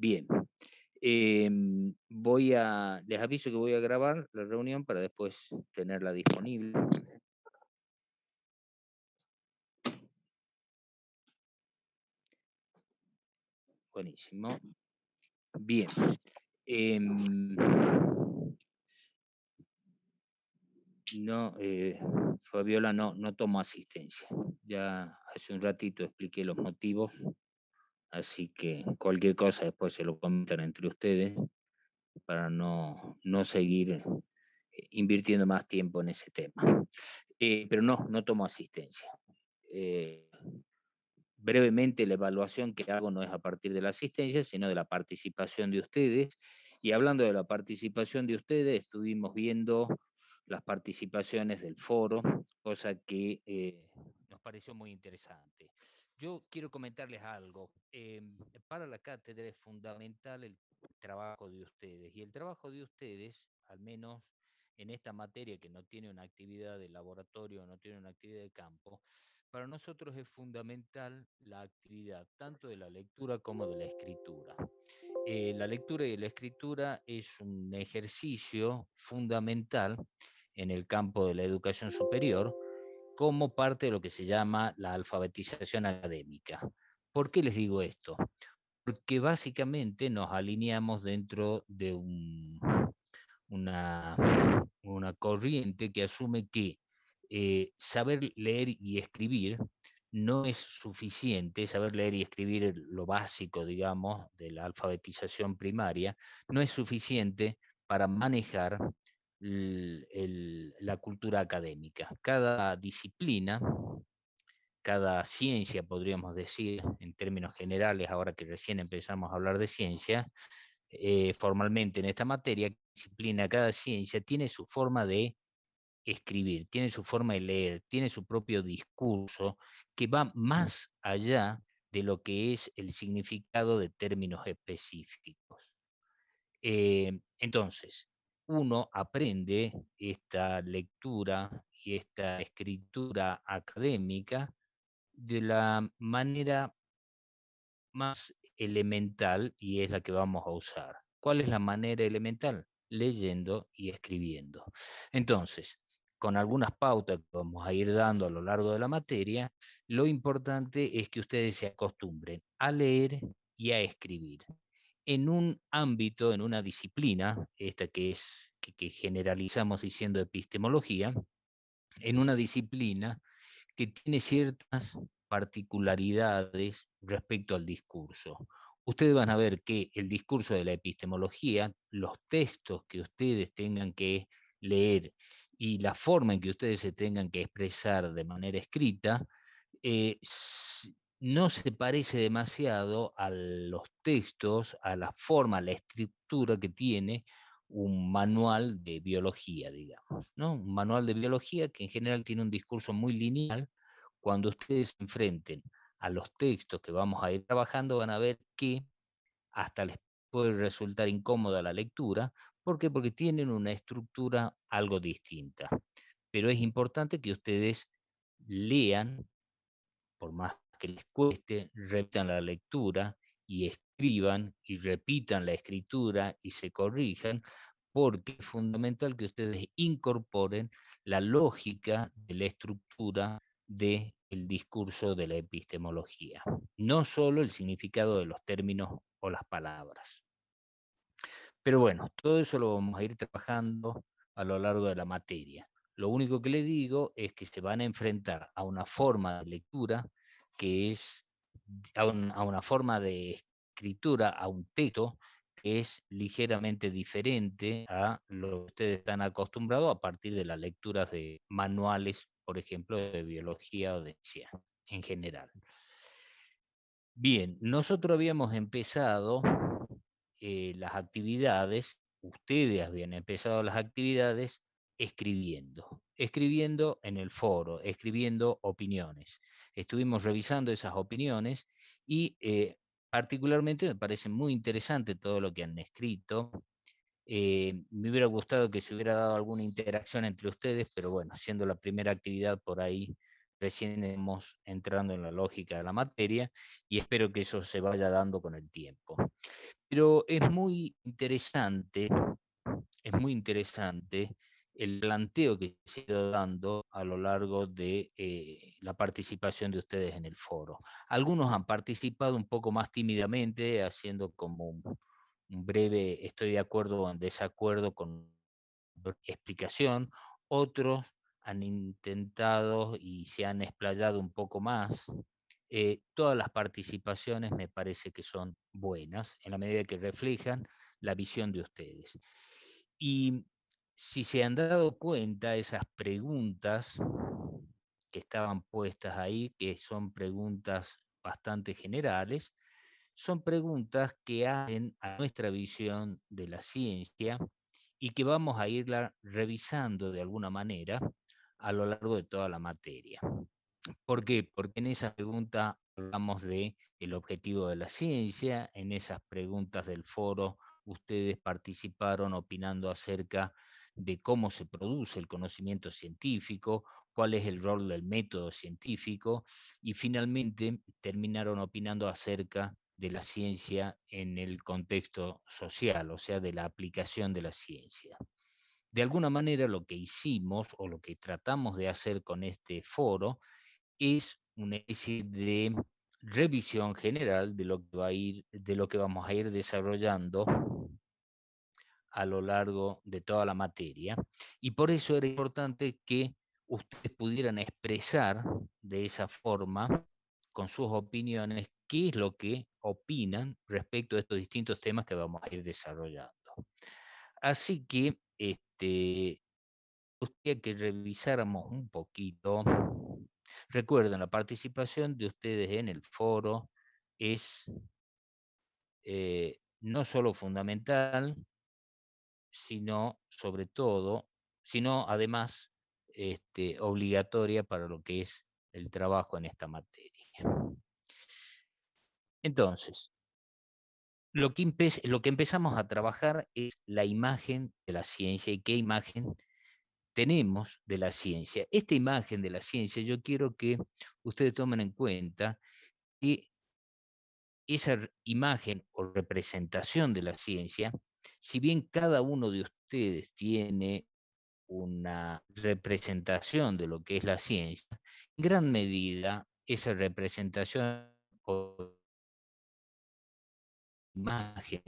Bien. Les aviso que voy a grabar la reunión para después tenerla disponible. Buenísimo. Bien. Em, no, Fabiola no tomo asistencia. Ya hace un ratito expliqué los motivos, así que cualquier cosa después se lo comentan entre ustedes para no seguir invirtiendo más tiempo en ese tema. Pero no tomo asistencia. Eh, Brevemente, la evaluación que hago no es a partir de la asistencia, sino de la participación de ustedes. Y hablando de la participación de ustedes, estuvimos viendo las participaciones del foro, cosa que nos pareció muy interesante. Yo quiero comentarles algo. Para la cátedra es fundamental el trabajo de ustedes, y el trabajo de ustedes, al menos en esta materia que no tiene una actividad de laboratorio, no tiene una actividad de campo, para nosotros es fundamental la actividad tanto de la lectura como de la escritura. La lectura y la escritura es un ejercicio fundamental en el campo de la educación superior como parte de lo que se llama la alfabetización académica. ¿Por qué les digo esto? Porque básicamente nos alineamos dentro de una, una corriente que asume que saber leer y escribir no es suficiente, saber leer y escribir lo básico, digamos, de la alfabetización primaria, no es suficiente para manejar la cultura académica. Cada disciplina, cada ciencia, podríamos decir, en términos generales, ahora que recién empezamos a hablar de ciencia, formalmente en esta materia, disciplina, cada ciencia tiene su forma de escribir, tiene su forma de leer, tiene su propio discurso que va más allá de lo que es el significado de términos específicos. Entonces, uno aprende esta lectura y esta escritura académica de la manera más elemental, y es la que vamos a usar. ¿Cuál es la manera elemental? Leyendo y escribiendo. Entonces, con algunas pautas que vamos a ir dando a lo largo de la materia, lo importante es que ustedes se acostumbren a leer y a escribir en un ámbito, en una disciplina, esta que generalizamos diciendo epistemología, en una disciplina que tiene ciertas particularidades respecto al discurso. Ustedes van a ver que el discurso de la epistemología, los textos que ustedes tengan que leer y la forma en que ustedes se tengan que expresar de manera escrita, no se parece demasiado a los textos, a la forma, a la estructura que tiene un manual de biología, digamos, ¿no? Un manual de biología que en general tiene un discurso muy lineal. Cuando ustedes se enfrenten a los textos que vamos a ir trabajando, van a ver que hasta les puede resultar incómoda la lectura. ¿Por qué? Porque tienen una estructura algo distinta. Pero es importante que ustedes lean, por más que les cueste, repitan la lectura y escriban y repitan la escritura y se corrijan, porque es fundamental que ustedes incorporen la lógica de la estructura del discurso de la epistemología, no solo el significado de los términos o las palabras. Pero bueno, todo eso lo vamos a ir trabajando a lo largo de la materia. Lo único que le digo es que se van a enfrentar a una forma de lectura que es, a una forma de escritura, a un texto que es ligeramente diferente a lo que ustedes están acostumbrados a partir de las lecturas de manuales, por ejemplo, de biología o de ciencia en general. Bien, nosotros habíamos empezado las actividades, ustedes habían empezado las actividades escribiendo en el foro, escribiendo opiniones. Estuvimos revisando esas opiniones y particularmente me parece muy interesante todo lo que han escrito. Me hubiera gustado que se hubiera dado alguna interacción entre ustedes, pero bueno, siendo la primera actividad por ahí, recién estamos entrando en la lógica de la materia y espero que eso se vaya dando con el tiempo. Pero es muy interesante el planteo que se ha ido dando a lo largo de la participación de ustedes en el foro. Algunos han participado un poco más tímidamente, haciendo como un breve estoy de acuerdo o en desacuerdo con explicación. Otros han intentado y se han explayado un poco más. Todas las participaciones me parece que son buenas en la medida que reflejan la visión de ustedes. Y si se han dado cuenta, esas preguntas que estaban puestas ahí, que son preguntas bastante generales, son preguntas que hacen a nuestra visión de la ciencia y que vamos a irla revisando de alguna manera a lo largo de toda la materia. ¿Por qué? Porque en esa pregunta hablamos de el objetivo de la ciencia, en esas preguntas del foro ustedes participaron opinando acerca de cómo se produce el conocimiento científico, cuál es el rol del método científico y finalmente terminaron opinando acerca de la ciencia en el contexto social, o sea, de la aplicación de la ciencia. De alguna manera lo que hicimos o lo que tratamos de hacer con este foro es una especie de revisión general de lo que de lo que vamos a ir desarrollando a lo largo de toda la materia. Y por eso era importante que ustedes pudieran expresar de esa forma, con sus opiniones, qué es lo que opinan respecto a estos distintos temas que vamos a ir desarrollando. Así que gustaría que revisáramos un poquito. Recuerden, la participación de ustedes en el foro es no solo fundamental, sino sobre todo, sino además obligatoria para lo que es el trabajo en esta materia. Entonces, lo que empezamos a trabajar es la imagen de la ciencia y qué imagen tenemos de la ciencia. Esta imagen de la ciencia yo quiero que ustedes tomen en cuenta que esa imagen o representación de la ciencia, si bien cada uno de ustedes tiene una representación de lo que es la ciencia, en gran medida esa representación o imagen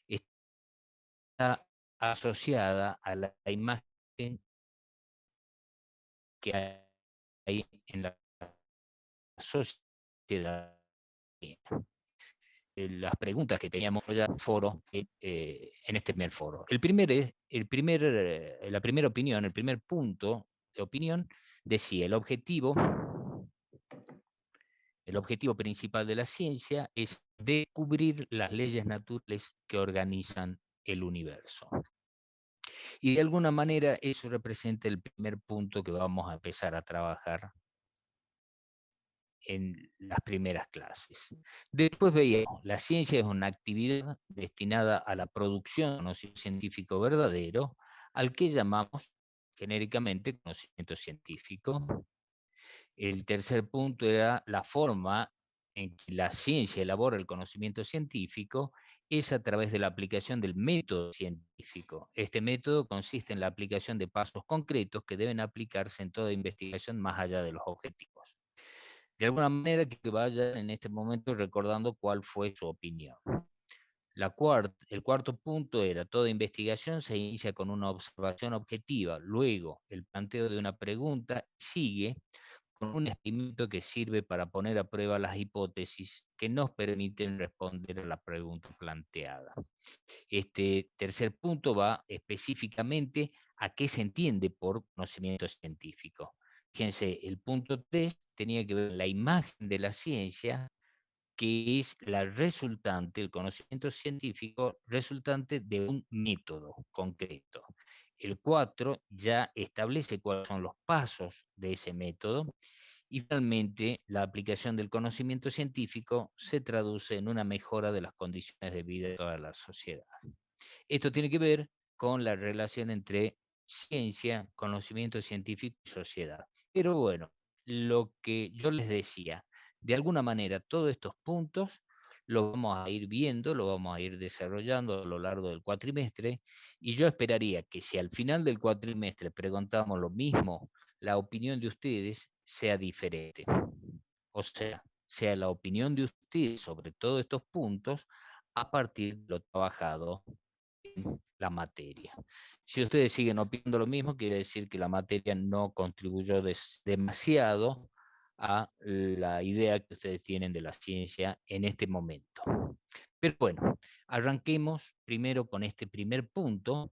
está asociada a la imagen que hay en la sociedad. Las preguntas que teníamos ya en foro, en este primer foro. La primera opinión, el primer punto de opinión decía, el objetivo principal de la ciencia es descubrir las leyes naturales que organizan el universo. Y de alguna manera eso representa el primer punto que vamos a empezar a trabajar en las primeras clases. Después veíamos, la ciencia es una actividad destinada a la producción de conocimiento científico verdadero, al que llamamos genéricamente conocimiento científico. El tercer punto era la forma en que la ciencia elabora el conocimiento científico es a través de la aplicación del método científico. Este método consiste en la aplicación de pasos concretos que deben aplicarse en toda investigación más allá de los objetivos. De alguna manera que vayan en este momento recordando cuál fue su opinión. El cuarto punto era, toda investigación se inicia con una observación objetiva, luego el planteo de una pregunta sigue con un experimento que sirve para poner a prueba las hipótesis que nos permiten responder a la pregunta planteada. Este tercer punto va específicamente a qué se entiende por conocimiento científico. Fíjense, el punto 3 tenía que ver con la imagen de la ciencia, que es la resultante, el conocimiento científico resultante de un método concreto. El 4 ya establece cuáles son los pasos de ese método y finalmente la aplicación del conocimiento científico se traduce en una mejora de las condiciones de vida de toda la sociedad. Esto tiene que ver con la relación entre ciencia, conocimiento científico y sociedad. Pero bueno, lo que yo les decía, de alguna manera todos estos puntos lo vamos a ir viendo, lo vamos a ir desarrollando a lo largo del cuatrimestre, y yo esperaría que si al final del cuatrimestre preguntamos lo mismo, la opinión de ustedes sea diferente. O sea la opinión de ustedes sobre todos estos puntos a partir de lo trabajado en la materia. Si ustedes siguen opinando lo mismo, quiere decir que la materia no contribuyó demasiado a la idea que ustedes tienen de la ciencia en este momento. Pero bueno, arranquemos primero con este primer punto,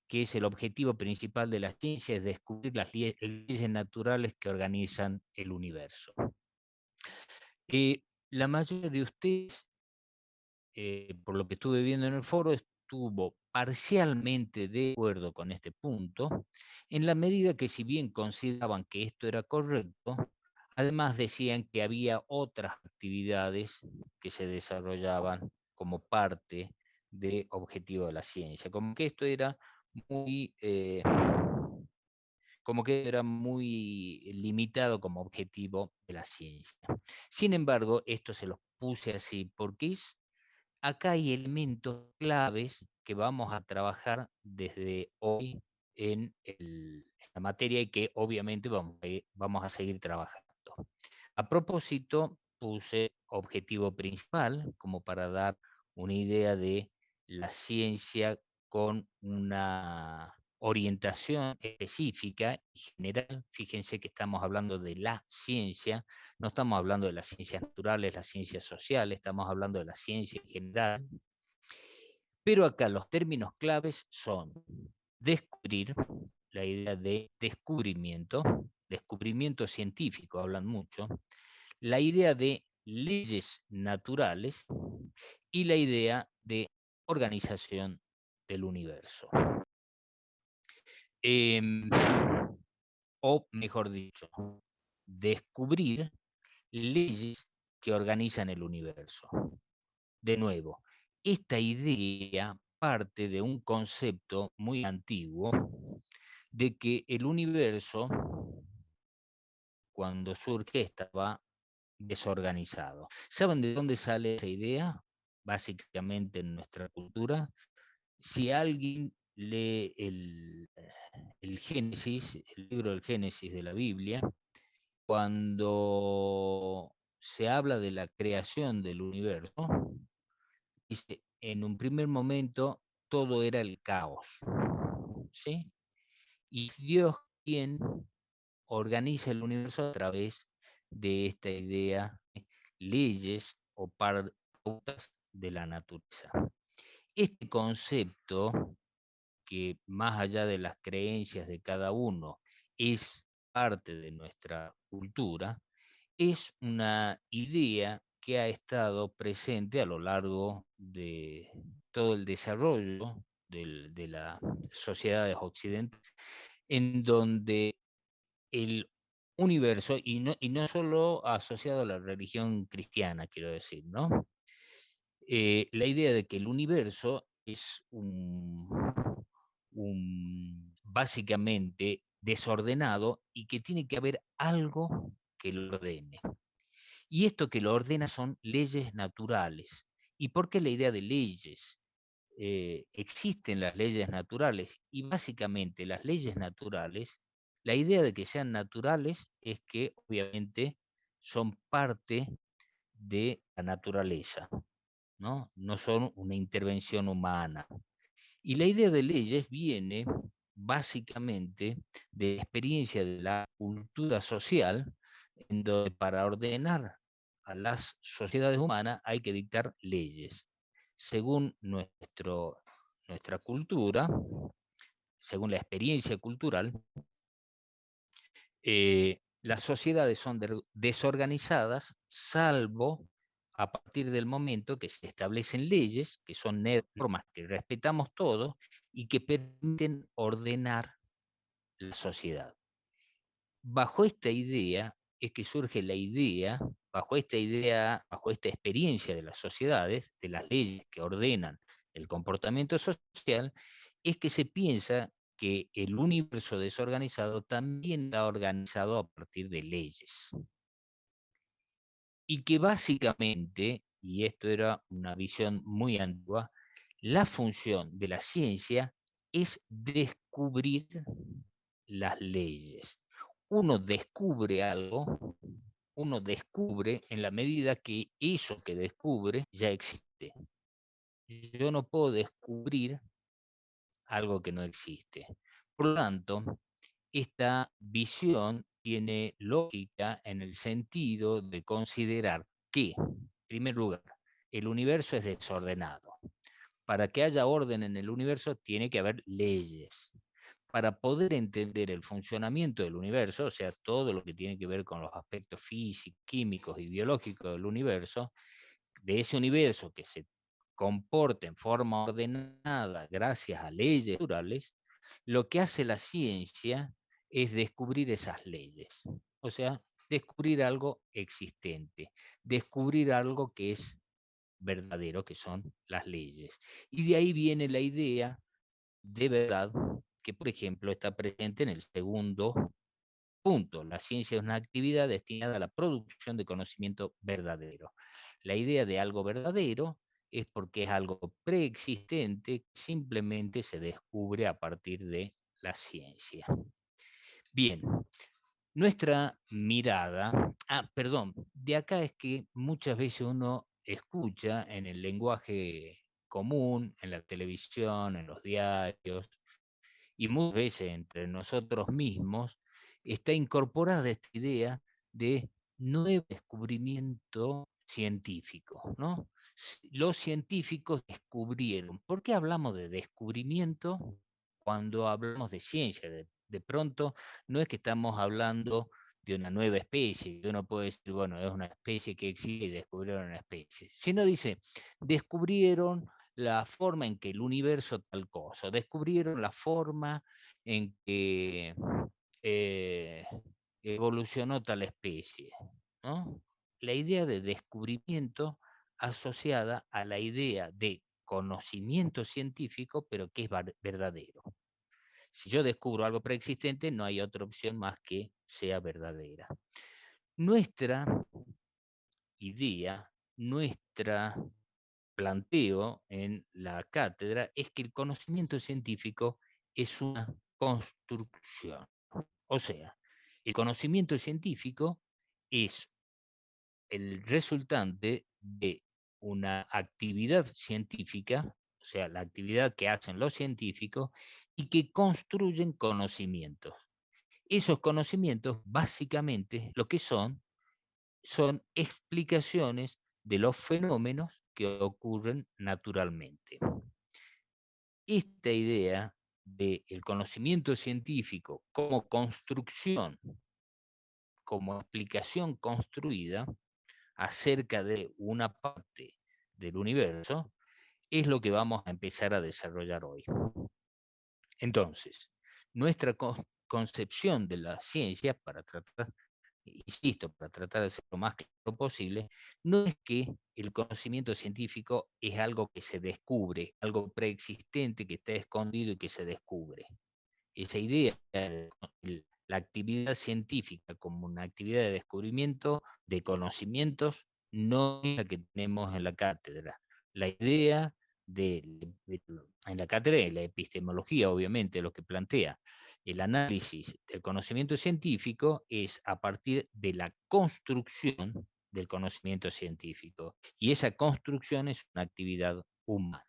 que es el objetivo principal de la ciencia, es descubrir las leyes naturales que organizan el universo. La mayoría de ustedes, por lo que estuve viendo en el foro, estuvo parcialmente de acuerdo con este punto, en la medida que si bien consideraban que esto era correcto, además decían que había otras actividades que se desarrollaban como parte de objetivo de la ciencia, muy, eh, como que era muy limitado como objetivo de la ciencia. Sin embargo, esto se los puse así porque acá hay elementos claves que vamos a trabajar desde hoy en la materia y que obviamente vamos a seguir trabajando. A propósito, puse objetivo principal como para dar una idea de la ciencia con una orientación específica y general. Fíjense que estamos hablando de la ciencia, no estamos hablando de las ciencias naturales, las ciencias sociales, estamos hablando de la ciencia en general. Pero acá los términos claves son descubrir, la idea de descubrimiento científico, hablan mucho, la idea de leyes naturales y la idea de organización del universo. Em, o mejor dicho, descubrir leyes que organizan el universo. De nuevo, esta idea parte de un concepto muy antiguo de que el universo, cuando surge, estaba desorganizado. ¿Saben de dónde sale esa idea? Básicamente en nuestra cultura. Si alguien lee el Génesis, el libro del Génesis de la Biblia, cuando se habla de la creación del universo, dice, en un primer momento todo era el caos, ¿sí? Y Dios quien organiza el universo a través de esta idea de leyes o pautas de la naturaleza. Este concepto, que más allá de las creencias de cada uno, es parte de nuestra cultura, es una idea que ha estado presente a lo largo de todo el desarrollo de las sociedades occidentales, en donde el universo, y no solo asociado a la religión cristiana, quiero decir, ¿no? La idea de que el universo es básicamente desordenado y que tiene que haber algo que lo ordene. Y esto que lo ordena son leyes naturales. ¿Y por qué la idea de leyes? Existen las leyes naturales y básicamente las leyes naturales, la idea de que sean naturales es que obviamente son parte de la naturaleza, ¿no? No son una intervención humana. Y la idea de leyes viene básicamente de la experiencia de la cultura social, en donde para ordenar a las sociedades humanas hay que dictar leyes. Según nuestra cultura, según la experiencia cultural, las sociedades son desorganizadas, salvo a partir del momento que se establecen leyes, que son normas que respetamos todos y que permiten ordenar la sociedad. Bajo esta idea es que surge la idea, bajo esta experiencia de las sociedades, de las leyes que ordenan el comportamiento social, es que se piensa que el universo desorganizado también está organizado a partir de leyes. Y que básicamente y esto era una visión muy antigua, la función de la ciencia es descubrir las leyes. Uno descubre algo, uno descubre en la medida que eso que descubre ya existe. Yo no puedo descubrir algo que no existe. Por lo tanto, esta visión tiene lógica en el sentido de considerar que, en primer lugar, el universo es desordenado. Para que haya orden en el universo tiene que haber leyes. Para poder entender el funcionamiento del universo, o sea, todo lo que tiene que ver con los aspectos físicos, químicos y biológicos del universo, de ese universo que se comporta en forma ordenada gracias a leyes naturales, lo que hace la ciencia es descubrir esas leyes. O sea, descubrir algo existente, descubrir algo que es verdadero, que son las leyes. Y de ahí viene la idea de verdad que, por ejemplo, está presente en el segundo punto. La ciencia es una actividad destinada a la producción de conocimiento verdadero. La idea de algo verdadero es porque es algo preexistente, simplemente se descubre a partir de la ciencia. Bien, nuestra mirada, perdón, de acá es que muchas veces uno escucha en el lenguaje común, en la televisión, en los diarios, y muchas veces entre nosotros mismos, está incorporada esta idea de nuevo descubrimiento científico, ¿no? Los científicos descubrieron. ¿Por qué hablamos de descubrimiento cuando hablamos de ciencia? De pronto, no es que estamos hablando de una nueva especie, que uno puede decir, bueno, es una especie que existe y descubrieron una especie, sino dice, descubrieron la forma en que el universo tal cosa, descubrieron la forma en que eh, evolucionó tal especie, ¿no? La idea de descubrimiento asociada a la idea de conocimiento científico, pero que es verdadero. Si yo descubro algo preexistente, no hay otra opción más que sea verdadera. Nuestra idea, nuestra planteo en la cátedra es que el conocimiento científico es una construcción. O sea, el conocimiento científico es el resultante de una actividad científica, o sea, la actividad que hacen los científicos y que construyen conocimientos. Esos conocimientos, básicamente, lo que son explicaciones de los fenómenos que ocurren naturalmente. Esta idea del conocimiento científico como construcción, como explicación construida acerca de una parte del universo, es lo que vamos a empezar a desarrollar hoy. Entonces, nuestra concepción de la ciencia, para tratar, insisto, para tratar de ser lo más claro posible, no es que el conocimiento científico es algo que se descubre, algo preexistente que está escondido y que se descubre. Esa idea, la actividad científica como una actividad de descubrimiento de conocimientos, no es la que tenemos en la cátedra. La idea en la cátedra de la epistemología, obviamente, lo que plantea el análisis del conocimiento científico es a partir de la construcción del conocimiento científico. Y esa construcción es una actividad humana.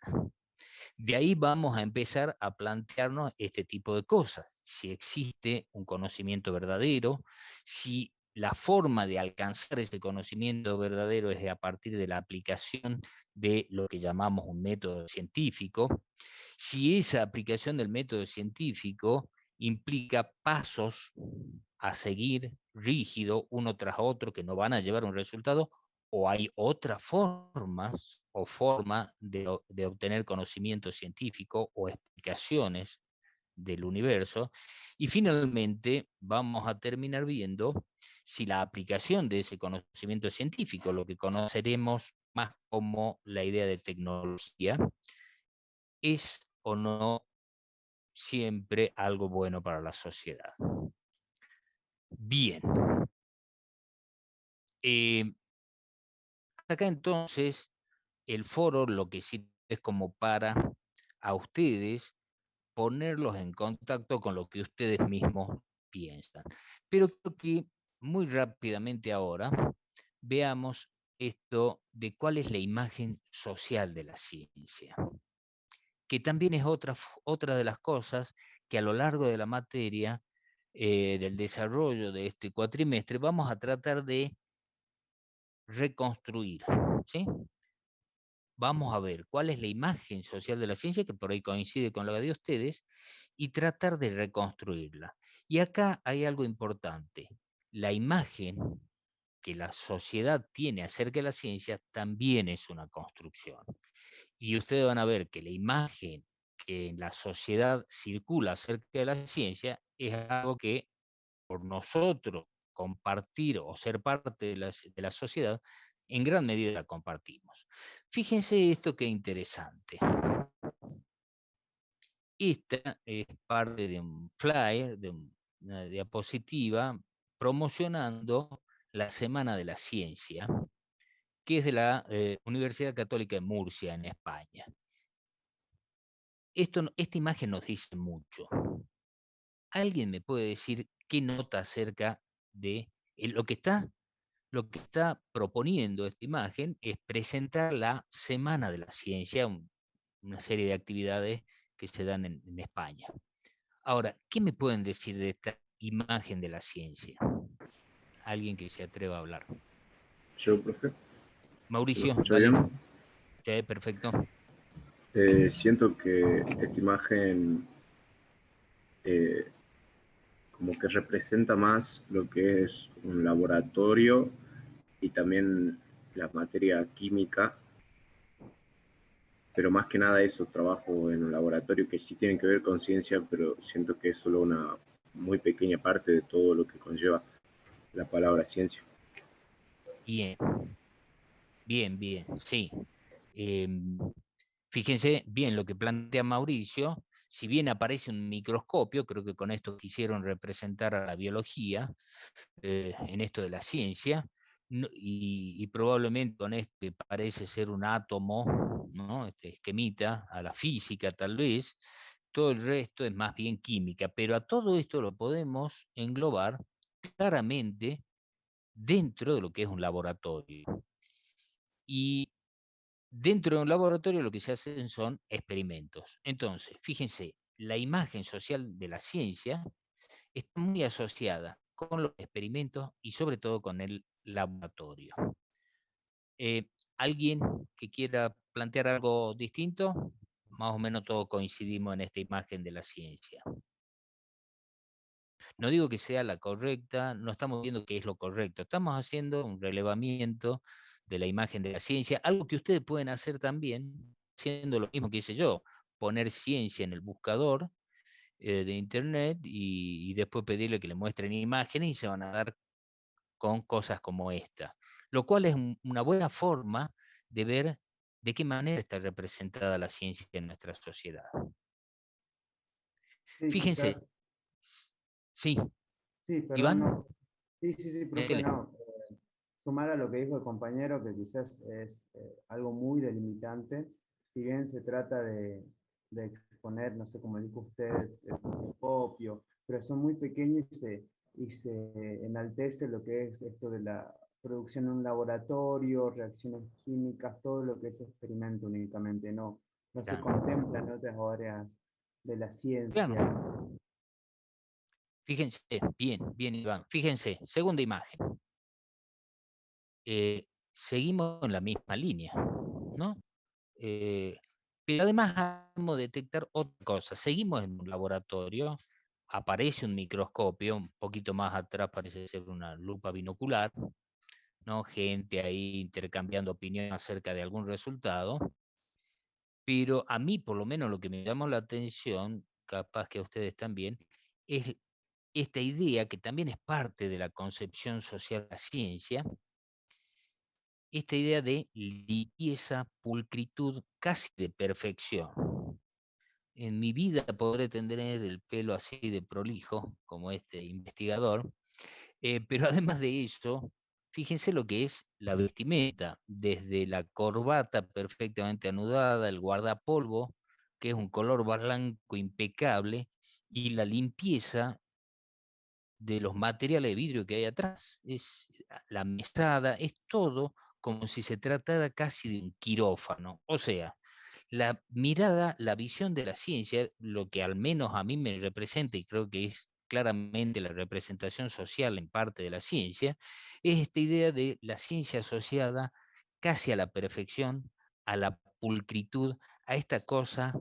De ahí vamos a empezar a plantearnos este tipo de cosas. Si existe un conocimiento verdadero, si la forma de alcanzar ese conocimiento verdadero es a partir de la aplicación de lo que llamamos un método científico, si esa aplicación del método científico implica pasos a seguir rígido uno tras otro que no van a llevar a un resultado, o hay otras formas o forma de obtener conocimiento científico o explicaciones del universo. Y finalmente vamos a terminar viendo si la aplicación de ese conocimiento científico, lo que conoceremos más como la idea de tecnología, es o no siempre algo bueno para la sociedad. Bien, eh, Hasta acá entonces el foro lo que sirve es como para a ustedes ponerlos en contacto con lo que ustedes mismos piensan. Pero creo que muy rápidamente ahora veamos esto de cuál es la imagen social de la ciencia, que también es otra de las cosas que a lo largo de la materia del desarrollo de este cuatrimestre vamos a tratar de reconstruir, ¿sí? Vamos a ver cuál es la imagen social de la ciencia, que por ahí coincide con la de ustedes, y tratar de reconstruirla. Y acá hay algo importante. La imagen que la sociedad tiene acerca de la ciencia también es una construcción. Y ustedes van a ver que la imagen que en la sociedad circula acerca de la ciencia es algo que por nosotros compartir o ser parte de la sociedad, en gran medida la compartimos. Fíjense esto que interesante. Esta es parte de un flyer, de una diapositiva, promocionando la Semana de la Ciencia, que es de la Universidad Católica de Murcia, en España. Esta imagen nos dice mucho. ¿Alguien me puede decir qué nota acerca de lo que está proponiendo esta imagen es presentar la Semana de la Ciencia, una serie de actividades que se dan en España? Ahora, ¿qué me pueden decir de esta imagen de la ciencia? Alguien que se atreva a hablar. Yo, profe, ¿se lo Mauricio, escucha dale. bien? Sí, perfecto. Siento que esta imagen eh, como que representa más lo que es un laboratorio y también la materia química, pero más que nada eso, trabajo en un laboratorio que sí tiene que ver con ciencia, pero siento que es solo una muy pequeña parte de todo lo que conlleva la palabra ciencia. Bien, bien, sí. Em, Fíjense bien lo que plantea Mauricio. Si bien aparece un microscopio, creo que con esto quisieron representar a la biología, en esto de la ciencia, y probablemente con este parece ser un átomo, ¿no? Este esquemita, a la física tal vez, todo el resto es más bien química, pero a todo esto lo podemos englobar claramente dentro de lo que es un laboratorio. Y dentro de un laboratorio lo que se hacen son experimentos. Entonces, fíjense, la imagen social de la ciencia está muy asociada con los experimentos y sobre todo con el laboratorio. Eh, ¿Alguien que quiera plantear algo distinto? Más o menos todos coincidimos en esta imagen de la ciencia. No digo que sea la correcta, no estamos viendo qué es lo correcto, estamos haciendo un relevamiento de la imagen de la ciencia, algo que ustedes pueden hacer también, haciendo lo mismo que hice yo, poner ciencia en el buscador de internet y después pedirle que le muestren imágenes y se van a dar con cosas como esta, lo cual es una buena forma de ver de qué manera está representada la ciencia en nuestra sociedad. Sí, Fíjense, quizás, sí, sí, perdón, Iván, no. Sí, sí, sí, profe, métele. no. Sumar a lo que dijo el compañero, que quizás es algo muy delimitante, si bien se trata de exponer, no sé cómo dijo usted, el microscopio, pero son muy pequeños y se enaltece lo que es esto de la producción en un laboratorio, reacciones químicas, todo lo que es experimento únicamente, no se Claro, contempla en otras áreas de la ciencia. claro. Fíjense, bien, Iván. Fíjense, segunda imagen. Seguimos en la misma línea, ¿no? Eh, pero además podemos detectar otra cosa. Seguimos en un laboratorio, aparece un microscopio, un poquito más atrás parece ser una lupa binocular, ¿no? Gente ahí intercambiando opiniones acerca de algún resultado, pero a mí por lo menos lo que me llamó la atención, capaz que a ustedes también, es esta idea que también es parte de la concepción social de la ciencia, esta idea de limpieza, pulcritud, casi de perfección. En mi vida podré tener el pelo así de prolijo, como este investigador, pero además de eso, Fíjense lo que es la vestimenta, desde la corbata perfectamente anudada, el guardapolvo, que es un color blanco impecable, y la limpieza de los materiales de vidrio que hay atrás. Es la mesada, es todo como si se tratara casi de un quirófano. O sea, la mirada, la visión de la ciencia, lo que al menos a mí me representa, y creo que es claramente la representación social en parte de la ciencia, es esta idea de la ciencia asociada casi a la perfección, a la pulcritud, a esta cosa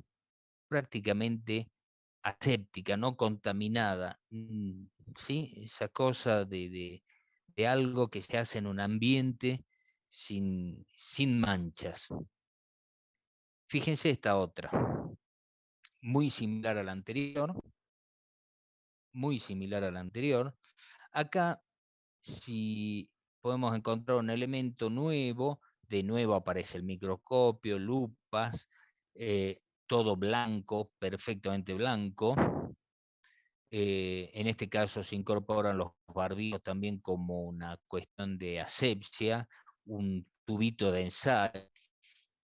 prácticamente aséptica, no contaminada, ¿sí? Esa cosa de algo que se hace en un ambiente sin manchas. Fíjense esta otra, muy similar a la anterior, muy similar a la anterior. Acá, si podemos encontrar un elemento nuevo, de nuevo aparece el microscopio, lupas, todo blanco, perfectamente blanco. En este caso se incorporan los barbijos también como una cuestión de asepsia, un tubito de ensayo.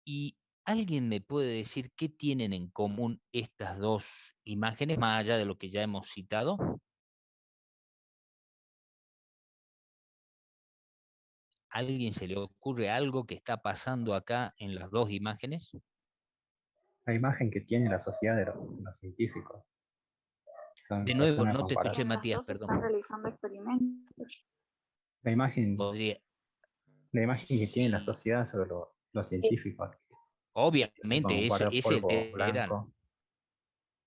¿Y alguien me puede decir qué tienen en común estas dos imágenes, más allá de lo que ya hemos citado? ¿A alguien se le ocurre algo que está pasando acá en las dos imágenes? La imagen que tiene la sociedad de los científicos. Son De nuevo, personas no te escuché, comparadas. En las Matías, dos están perdón. realizando experimentos. La imagen, Podría, la imagen que tiene la sí, sociedad sobre los científicos, con un obviamente, ese es el guardapolvo general. blanco.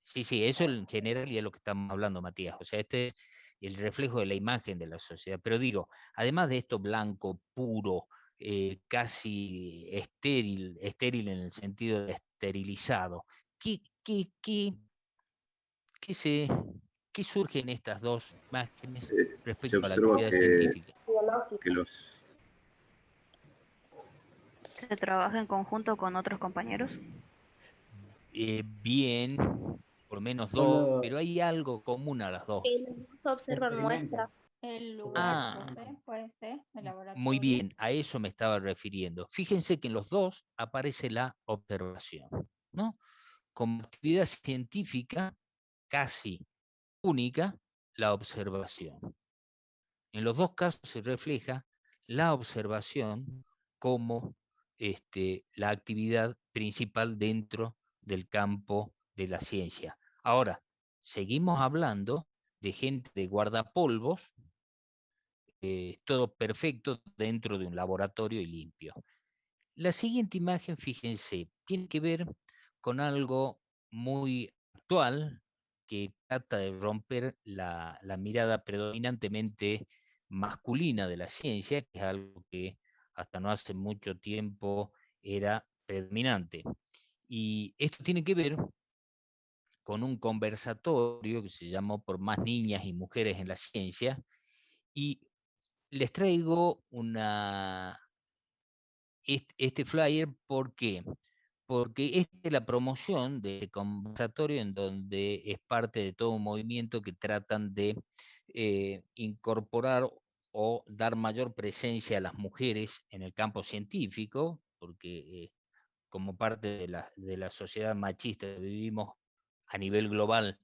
Sí, sí, eso en general y es lo que estamos hablando, Matías. O sea, este es el reflejo de la imagen de la sociedad. Pero digo, además de esto blanco, puro, casi estéril, estéril en el sentido de esterilizado, ¿qué, qué, qué, qué se, qué surge en estas dos imágenes Se respecto a la observa actividad científica? que los ¿Se trabaja en conjunto con otros compañeros? Bien, por lo menos dos, Solo pero hay algo común a las dos. Los dos observan experimentan. muestras. El lugar, no Ah, sé, puede ser, el muy laboratorio. bien, a eso me estaba refiriendo. Fíjense que en los dos aparece la observación, ¿no? Como actividad científica casi única, la observación. En los dos casos se refleja la observación como la actividad principal dentro del campo de la ciencia. Ahora, seguimos hablando de gente de guardapolvos, todo perfecto dentro de un laboratorio y limpio. La siguiente imagen, fíjense, tiene que ver con algo muy actual que trata de romper la mirada predominantemente masculina de la ciencia, que es algo que hasta no hace mucho tiempo era predominante. Y esto tiene que ver con un conversatorio que se llamó Por más niñas y mujeres en la ciencia, y les traigo este flyer. ¿Por qué? Porque esta es la promoción de conversatorio en donde es parte de todo un movimiento que tratan de incorporar o dar mayor presencia a las mujeres en el campo científico, porque como parte de la sociedad machista que vivimos a nivel global,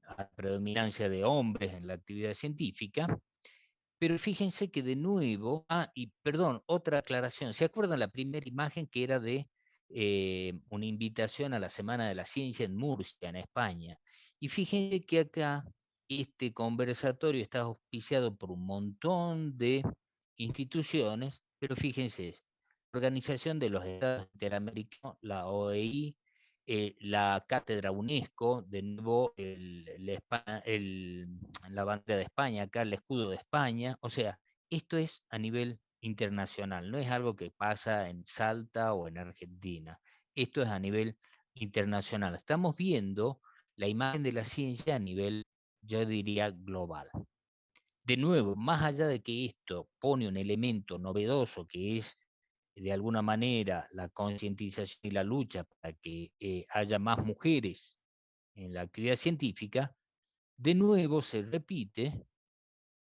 a predominancia de hombres en la actividad científica. Pero fíjense que de nuevo, y perdón, otra aclaración. ¿Se acuerdan la primera imagen que era de una invitación a la Semana de la Ciencia en Murcia, en España? Y fíjense que acá este conversatorio está auspiciado por un montón de instituciones, pero fíjense, Organización de los Estados Interamericanos, la OEI, la Cátedra UNESCO, de nuevo la bandera de España, acá el escudo de España. O sea, esto es a nivel internacional, no es algo que pasa en Salta o en Argentina, esto es a nivel internacional. Estamos viendo la imagen de la ciencia a nivel, yo diría, global. De nuevo, más allá de que esto pone un elemento novedoso que es de alguna manera la concientización y la lucha para que haya más mujeres en la actividad científica, de nuevo se repite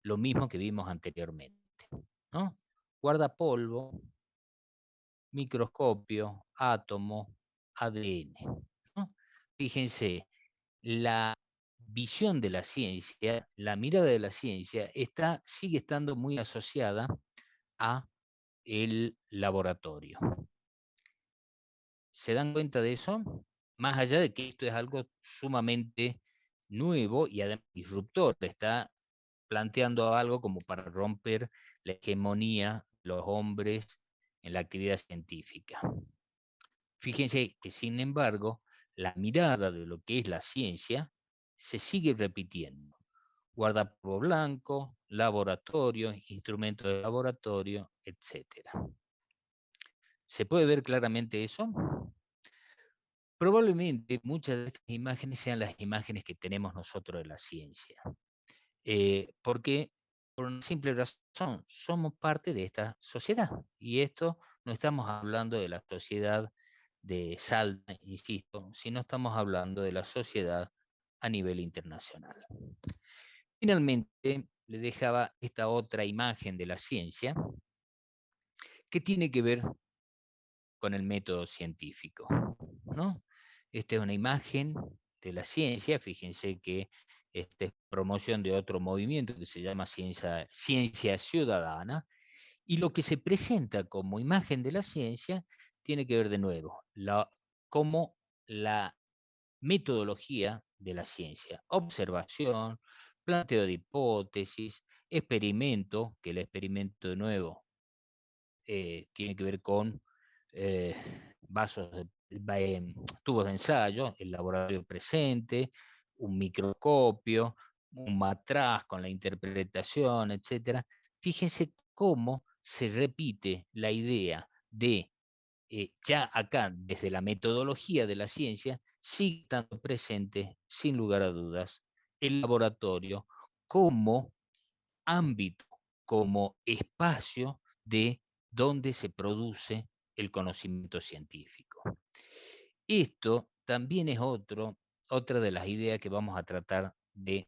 lo mismo que vimos anteriormente. ¿no? Guardapolvo, microscopio, átomo, ADN, ¿no? Fíjense, la visión de la ciencia, la mirada de la ciencia sigue estando muy asociada a el laboratorio. ¿Se dan cuenta de eso? Más allá de que esto es algo sumamente nuevo y además disruptor, está planteando algo como para romper la hegemonía de los hombres en la actividad científica. Fíjense que, sin embargo, la mirada de lo que es la ciencia se sigue repitiendo. Guardapolvo blanco, laboratorio, instrumentos de laboratorio, etc. ¿Se puede ver claramente eso? Probablemente muchas de estas imágenes sean las imágenes que tenemos nosotros de la ciencia. Porque, por una simple razón, somos parte de esta sociedad. Y esto no estamos hablando de la sociedad de Salta, insisto, sino estamos hablando de la sociedad a nivel internacional. Finalmente, le dejaba esta otra imagen de la ciencia que tiene que ver con el método científico, ¿no? Esta es una imagen de la ciencia, fíjense que esta es promoción de otro movimiento que se llama Ciencia Ciudadana, y lo que se presenta como imagen de la ciencia tiene que ver de nuevo, como la metodología de la ciencia, observación, planteo de hipótesis, experimento, que el experimento de nuevo tiene que ver con eh, vasos, tubos de ensayo, el laboratorio presente, un microscopio, un matraz con la interpretación, etcétera. Fíjense cómo se repite la idea de, ya acá, desde la metodología de la ciencia, sigue estando presente, sin lugar a dudas, el laboratorio como ámbito, como espacio de donde se produce el conocimiento científico. Esto también es otra de las ideas que vamos a tratar de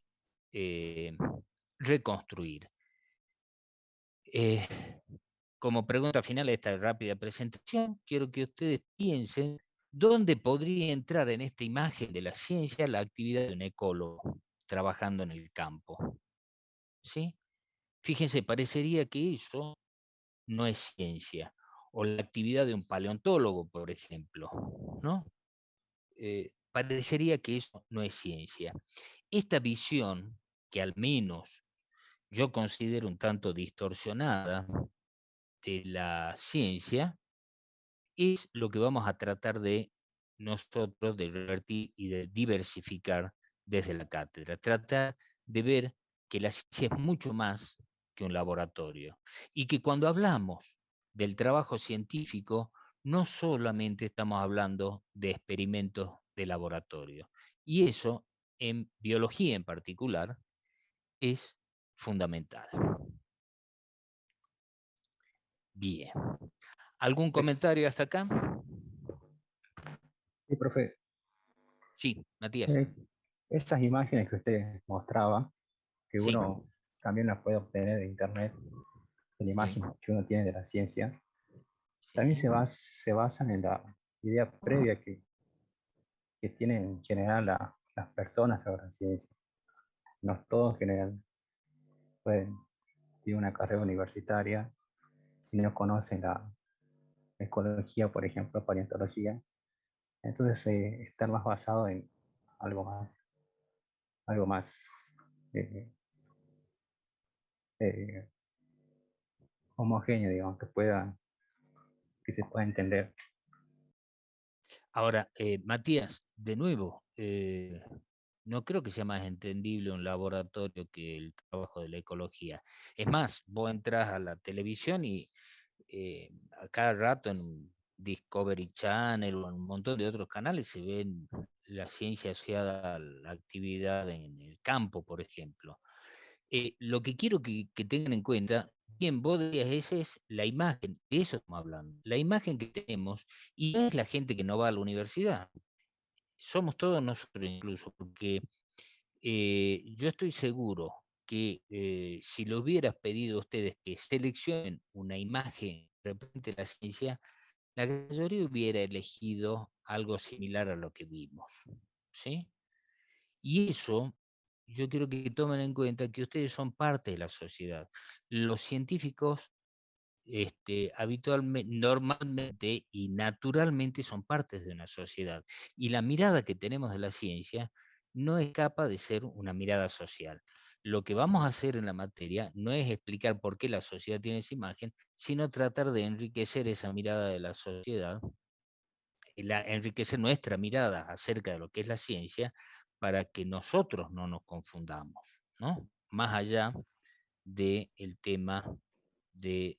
eh, reconstruir. Eh, como pregunta final a esta rápida presentación, quiero que ustedes piensen dónde podría entrar en esta imagen de la ciencia la actividad de un ecólogo trabajando en el campo. ¿Sí? Fíjense, parecería que eso no es ciencia. O la actividad de un paleontólogo, por ejemplo, ¿no? Parecería que eso no es ciencia. Esta visión, que al menos yo considero un tanto distorsionada de la ciencia, es lo que vamos a tratar de nosotros de revertir y de diversificar desde la cátedra. Tratar de ver que la ciencia es mucho más que un laboratorio y que cuando hablamos del trabajo científico, no solamente estamos hablando de experimentos de laboratorio. Y eso, en biología en particular, es fundamental. Bien. ¿Algún comentario hasta acá? Sí, profe. Sí, Matías. Estas imágenes que usted mostraba, que Sí, uno también las puede obtener de internet, de la sí, imagen que uno tiene de la ciencia, también sí. se basan en la idea previa que tienen en general las personas sobre la ciencia. No todos en general pueden tener una carrera universitaria y no conocen la ecología, por ejemplo, paleontología. Entonces, estar más basado en algo más, algo más eh, eh, homogéneo, digamos, que se pueda entender. Ahora, Matías, de nuevo, no creo que sea más entendible un laboratorio que el trabajo de la ecología. Es más, vos entras a la televisión y a cada rato en Discovery Channel o en un montón de otros canales se ven la ciencia asociada a la actividad en el campo, por ejemplo. Lo que quiero que tengan en cuenta, bien, vos decías, esa es la imagen, de eso estamos hablando, la imagen que tenemos, y no es la gente que no va a la universidad, somos todos nosotros incluso, porque yo estoy seguro que si lo hubieras pedido a ustedes que seleccionen una imagen que represente la ciencia, la mayoría hubiera elegido algo similar a lo que vimos, ¿sí? Y eso, yo quiero que tomen en cuenta que ustedes son parte de la sociedad. Los científicos normalmente y naturalmente son partes de una sociedad. Y la mirada que tenemos de la ciencia no escapa de ser una mirada social. Lo que vamos a hacer en la materia no es explicar por qué la sociedad tiene esa imagen, sino tratar de enriquecer esa mirada de la sociedad, enriquecer nuestra mirada acerca de lo que es la ciencia para que nosotros no nos confundamos, ¿no? Más allá del tema de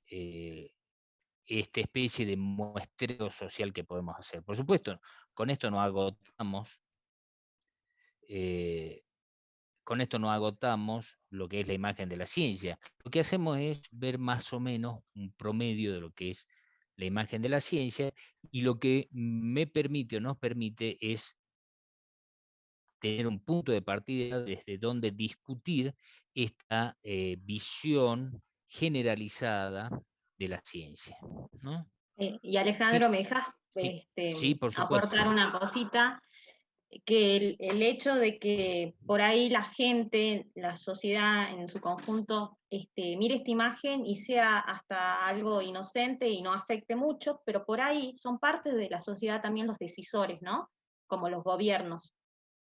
esta especie de muestreo social que podemos hacer. Por supuesto, con esto no agotamos, eh, con esto no agotamos lo que es la imagen de la ciencia. Lo que hacemos es ver más o menos un promedio de lo que es la imagen de la ciencia, y lo que me permite o nos permite es tener un punto de partida desde donde discutir esta visión generalizada de la ciencia, ¿no? Y Sí, Alejandro, ¿me dejas sí, sí, por supuesto. aportar una cosita? Que el hecho de que por ahí la gente, la sociedad en su conjunto, mire esta imagen y sea hasta algo inocente y no afecte mucho, pero por ahí son parte de la sociedad también los decisores, ¿no? Como los gobiernos.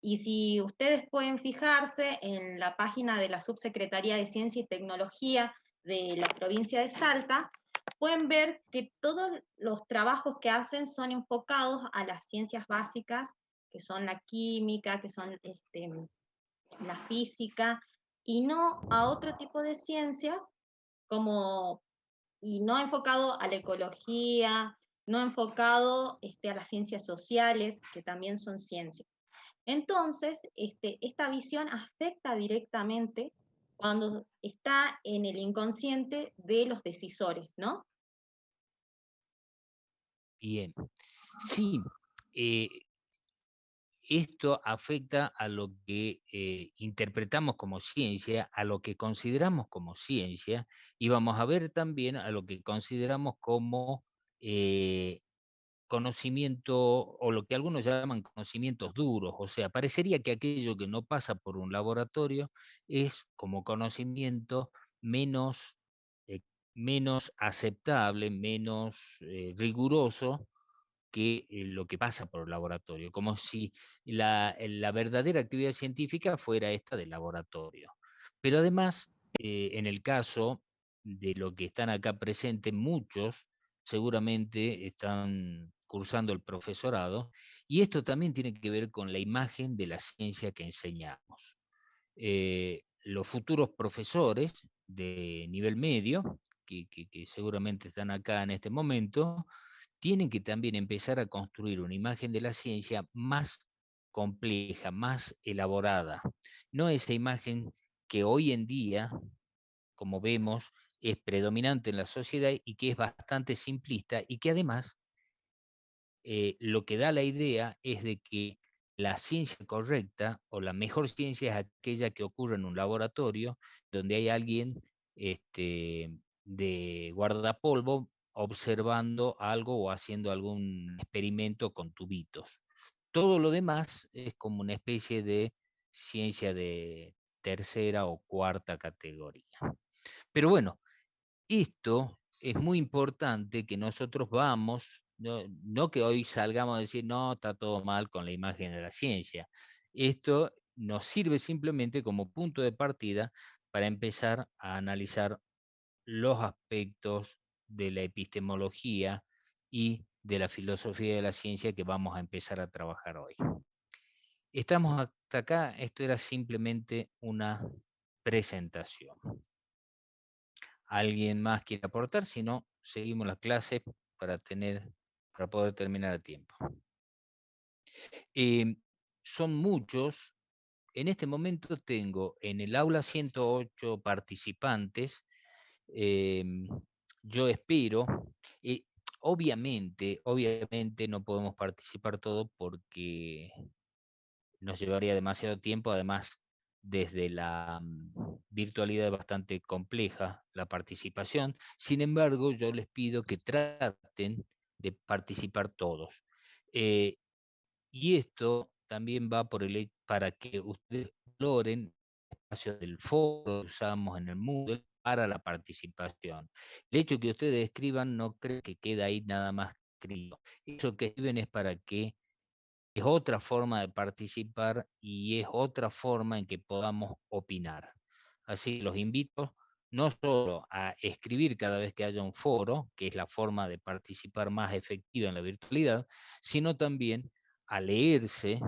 Y si ustedes pueden fijarse en la página de la Subsecretaría de Ciencia y Tecnología de la provincia de Salta, pueden ver que todos los trabajos que hacen son enfocados a las ciencias básicas, que son la química, que son la física, y no a otro tipo de ciencias, como, y no enfocado a la ecología, no enfocado a las ciencias sociales, que también son ciencias. Entonces, esta visión afecta directamente cuando está en el inconsciente de los decisores, ¿no? Bien. Sí, eh, esto afecta a lo que interpretamos como ciencia, a lo que consideramos como ciencia, y vamos a ver también a lo que consideramos como eh, conocimiento, o lo que algunos llaman conocimientos duros. O sea, parecería que aquello que no pasa por un laboratorio es como conocimiento menos, eh, menos aceptable, menos riguroso que lo que pasa por el laboratorio, como si la verdadera actividad científica fuera esta del laboratorio. Pero además, en el caso de lo que están acá presentes, muchos seguramente están cursando el profesorado, y esto también tiene que ver con la imagen de la ciencia que enseñamos. Los futuros profesores de nivel medio, que seguramente están acá en este momento, tienen que también empezar a construir una imagen de la ciencia más compleja, más elaborada. No esa imagen que hoy en día, como vemos, es predominante en la sociedad y que es bastante simplista, y que además lo que da la idea es de que la ciencia correcta o la mejor ciencia es aquella que ocurre en un laboratorio donde hay alguien de guardapolvo observando algo o haciendo algún experimento con tubitos. Todo lo demás es como una especie de ciencia de tercera o cuarta categoría. Pero bueno, esto es muy importante que nosotros vamos, no que hoy salgamos a decir, no, está todo mal con la imagen de la ciencia. Esto nos sirve simplemente como punto de partida para empezar a analizar los aspectos de la epistemología y de la filosofía de la ciencia que vamos a empezar a trabajar hoy. Estamos hasta acá, esto era simplemente una presentación. ¿Alguien más quiere aportar? Si no, seguimos las clases para poder terminar a tiempo. Son muchos. En este momento tengo en el aula 108 participantes. em, yo espero, eh, obviamente no podemos participar todos porque nos llevaría demasiado tiempo. Además, desde la virtualidad es bastante compleja la participación. Sin embargo, yo les pido que traten de participar todos. Y esto también va para que ustedes valoren el espacio del foro que usamos en el Moodle para la participación. El hecho que ustedes escriban no creo que quede ahí nada más escrito. Eso que escriben es para que es otra forma de participar y es otra forma en que podamos opinar. Así los invito no solo a escribir cada vez que haya un foro, que es la forma de participar más efectiva en la virtualidad, sino también a leerse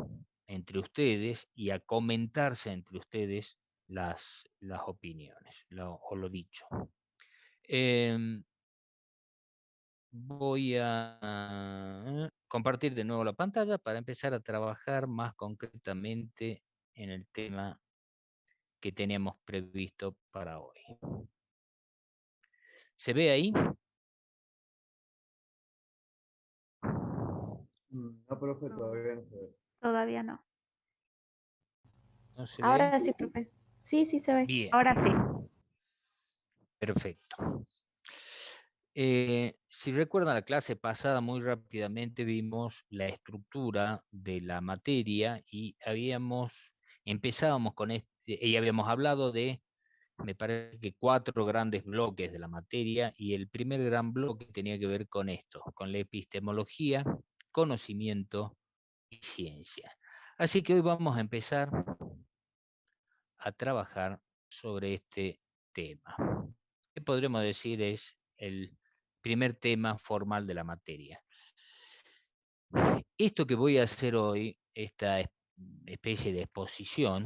entre ustedes y a comentarse entre ustedes las opiniones, o lo dicho. Em, Voy a compartir de nuevo la pantalla para empezar a trabajar más concretamente en el tema que teníamos previsto para hoy. ¿Se ve ahí? No, profe, todavía no se ve. Todavía no. ¿No se ve? Ahora sí, profe. Sí, sí se ve. Bien, Ahora sí. perfecto. Si recuerdan la clase pasada, muy rápidamente vimos la estructura de la materia y empezábamos con y habíamos hablado de, me parece que 4 grandes bloques de la materia, y el primer gran bloque tenía que ver con esto, con la epistemología, conocimiento y ciencia. Así que hoy vamos a empezar a trabajar sobre este tema. ¿Qué podremos decir es el primer tema formal de la materia? Esto que voy a hacer hoy, esta especie de exposición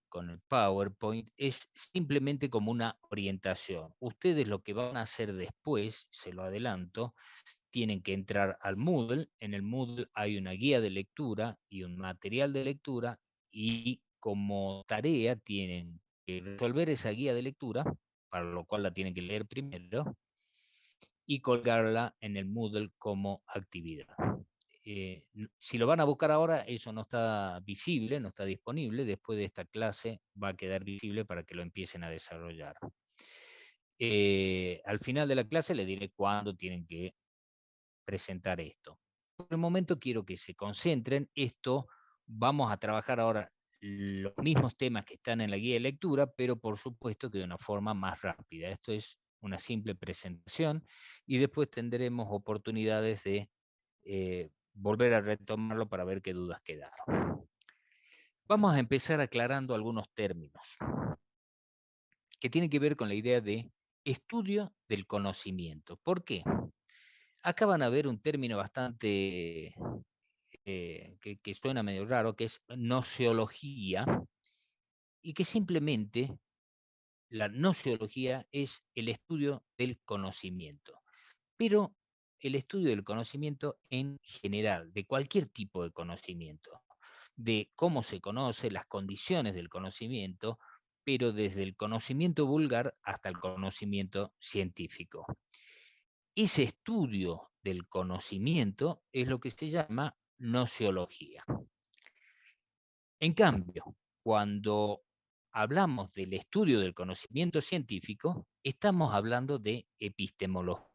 con el PowerPoint, es simplemente como una orientación. Ustedes lo que van a hacer después, se lo adelanto, tienen que entrar al Moodle. En el Moodle hay una guía de lectura y un material de lectura, y como tarea tienen que resolver esa guía de lectura, para lo cual la tienen que leer primero, y colgarla en el Moodle como actividad. Si lo van a buscar ahora, eso no está visible, no está disponible. Después de esta clase va a quedar visible para que lo empiecen a desarrollar. Al final de la clase les diré cuándo tienen que presentar esto. Por el momento quiero que se concentren. Esto vamos a trabajar ahora los mismos temas que están en la guía de lectura, pero por supuesto que de una forma más rápida. Esto es una simple presentación y después tendremos oportunidades de volver a retomarlo para ver qué dudas quedaron. Vamos a empezar aclarando algunos términos que tienen que ver con la idea de estudio del conocimiento. ¿Por qué? Acá van a ver un término bastante que suena medio raro, que es nociología, y que simplemente la nociología es el estudio del conocimiento, pero el estudio del conocimiento en general, de cualquier tipo de conocimiento, de cómo se conoce, las condiciones del conocimiento, pero desde el conocimiento vulgar hasta el conocimiento científico. Ese estudio del conocimiento es lo que se llama nociología. En cambio, cuando hablamos del estudio del conocimiento científico, estamos hablando de epistemología.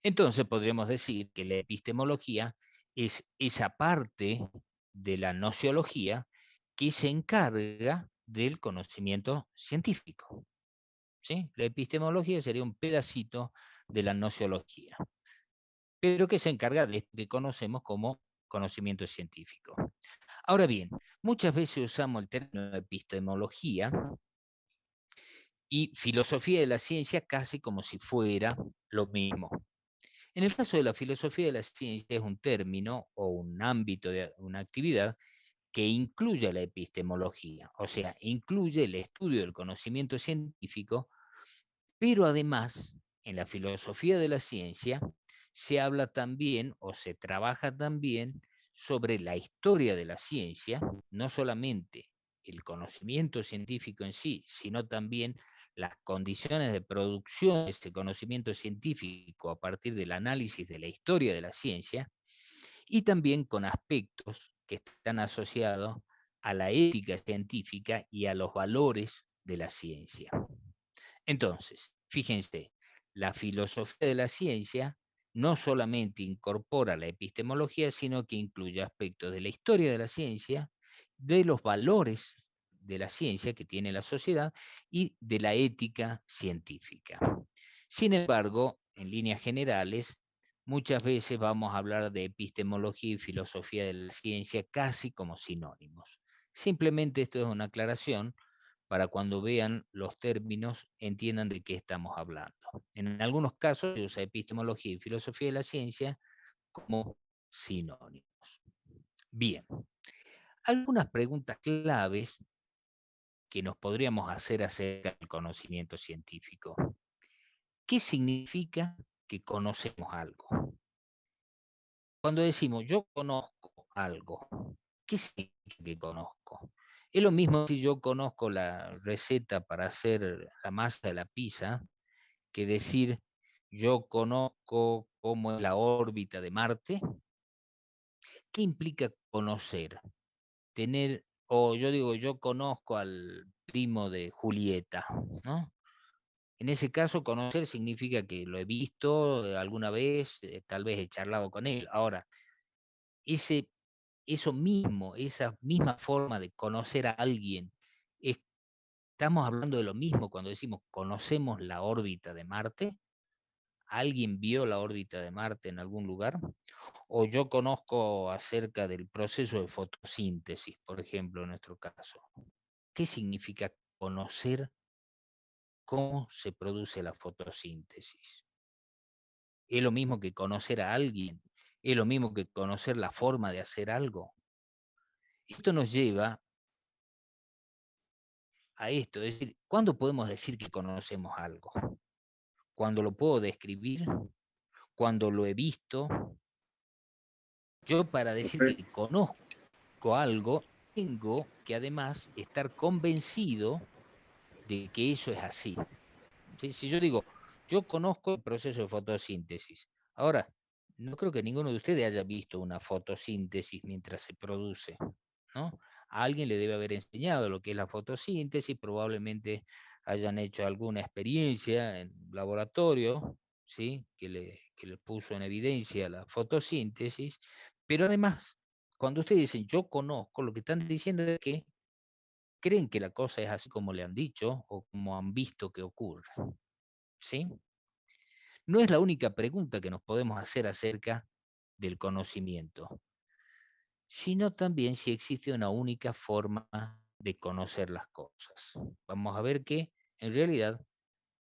Entonces podríamos decir que la epistemología es esa parte de la nociología que se encarga del conocimiento científico. ¿Sí? La epistemología sería un pedacito de la nociología, pero que se encarga de esto que conocemos como conocimiento científico. Ahora bien, muchas veces usamos el término epistemología y filosofía de la ciencia casi como si fuera lo mismo. En el caso de la filosofía de la ciencia es un término o un ámbito de una actividad que incluye la epistemología, o sea, incluye el estudio del conocimiento científico, pero además en la filosofía de la ciencia se habla también o se trabaja también sobre la historia de la ciencia, no solamente el conocimiento científico en sí, sino también las condiciones de producción de ese conocimiento científico a partir del análisis de la historia de la ciencia, y también con aspectos que están asociados a la ética científica y a los valores de la ciencia. Entonces, fíjense, la filosofía de la ciencia no solamente incorpora la epistemología, sino que incluye aspectos de la historia de la ciencia, de los valores de la ciencia que tiene la sociedad y de la ética científica. Sin embargo, en líneas generales, muchas veces vamos a hablar de epistemología y filosofía de la ciencia casi como sinónimos. Simplemente esto es una aclaración para cuando vean los términos entiendan de qué estamos hablando. En algunos casos se usa epistemología y filosofía de la ciencia como sinónimos. Bien, algunas preguntas claves que nos podríamos hacer acerca del conocimiento científico. ¿Qué significa que conocemos algo? Cuando decimos yo conozco algo, ¿qué significa que conozco? Es lo mismo si yo conozco la receta para hacer la masa de la pizza, que decir yo conozco cómo es la órbita de Marte. ¿Qué implica conocer? Tener, o yo digo, yo conozco al primo de Julieta, ¿no? En ese caso, conocer significa que lo he visto alguna vez, tal vez he charlado con él. Ahora, ese, eso mismo, esa misma forma de conocer a alguien, estamos hablando de lo mismo cuando decimos conocemos la órbita de Marte. ¿Alguien vio la órbita de Marte en algún lugar? O yo conozco acerca del proceso de fotosíntesis, por ejemplo, en nuestro caso. ¿Qué significa conocer cómo se produce la fotosíntesis? ¿Es lo mismo que conocer a alguien? ¿Es lo mismo que conocer la forma de hacer algo? Esto nos lleva a esto, es decir, ¿cuándo podemos decir que conocemos algo? ¿Cuando lo puedo describir? ¿Cuando lo he visto? Yo para decir Profe, que conozco algo, tengo que además estar convencido de que eso es así. ¿Sí? Si yo digo, yo conozco el proceso de fotosíntesis, ahora, no creo que ninguno de ustedes haya visto una fotosíntesis mientras se produce, ¿no? A alguien le debe haber enseñado lo que es la fotosíntesis, probablemente hayan hecho alguna experiencia en laboratorio, ¿sí? Que le puso en evidencia la fotosíntesis, pero además, cuando ustedes dicen yo conozco, lo que están diciendo es que creen que la cosa es así como le han dicho o como han visto que ocurre, ¿sí? No es la única pregunta que nos podemos hacer acerca del conocimiento, sino también si existe una única forma de conocer las cosas. Vamos a ver que en realidad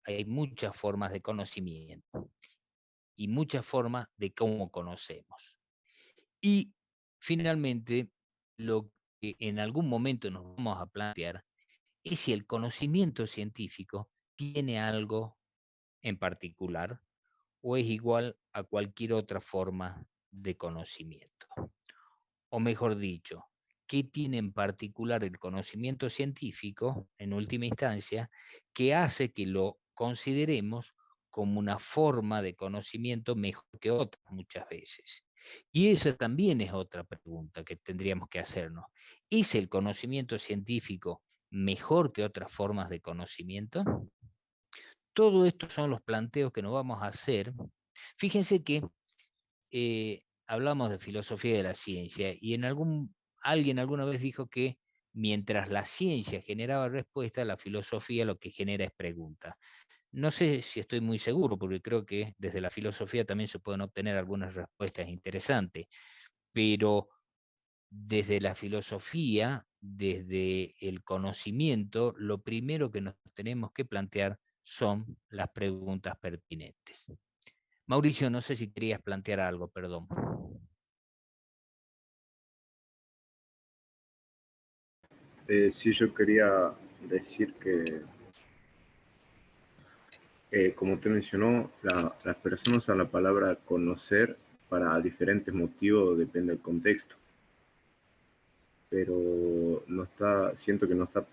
hay muchas formas de conocimiento y muchas formas de cómo conocemos. Y finalmente, lo que en algún momento nos vamos a plantear es si el conocimiento científico tiene algo en particular o es igual a cualquier otra forma de conocimiento. O mejor dicho, ¿qué tiene en particular el conocimiento científico, en última instancia, que hace que lo consideremos como una forma de conocimiento mejor que otra muchas veces? Y esa también es otra pregunta que tendríamos que hacernos. ¿Es el conocimiento científico mejor que otras formas de conocimiento? Todo esto son los planteos que nos vamos a hacer. Fíjense que hablamos de filosofía de la ciencia y alguien alguna vez dijo que mientras la ciencia generaba respuesta, la filosofía lo que genera es pregunta. No sé si estoy muy seguro, porque creo que desde la filosofía también se pueden obtener algunas respuestas interesantes, pero desde la filosofía, desde el conocimiento, lo primero que nos tenemos que plantear son las preguntas pertinentes. Mauricio, no sé si querías plantear algo, perdón. sí, yo quería decir que, como usted mencionó, las personas usan la palabra conocer para diferentes motivos, depende del contexto. Pero no está, siento que no está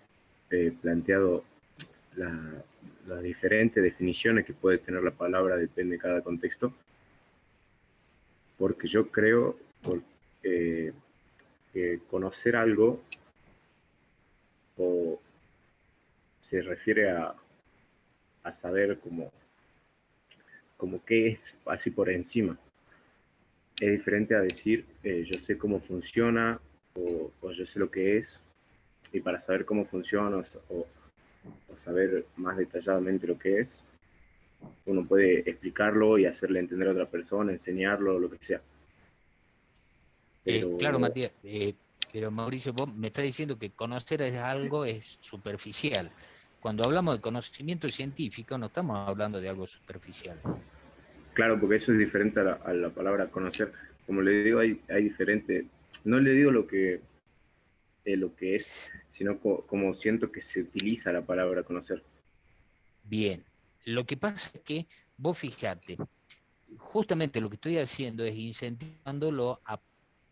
planteado las diferentes definiciones que puede tener la palabra, depende de cada contexto, porque yo creo que conocer algo o se refiere a saber como qué es así por encima. Es diferente a decir yo sé cómo funciona o yo sé lo que es, y para saber cómo funciona o saber más detalladamente lo que es, uno puede explicarlo y hacerle entender a otra persona, enseñarlo, lo que sea. Claro, Pero Matías, pero Mauricio, vos me estás diciendo que conocer es algo es superficial. Cuando hablamos de conocimiento científico, no estamos hablando de algo superficial. claro, porque eso es diferente a la palabra conocer. Como le digo, hay diferente, no le digo lo que es, sino como siento que se utiliza la palabra conocer. Bien, lo que pasa es que vos fijate, justamente lo que estoy haciendo es incentivándolo a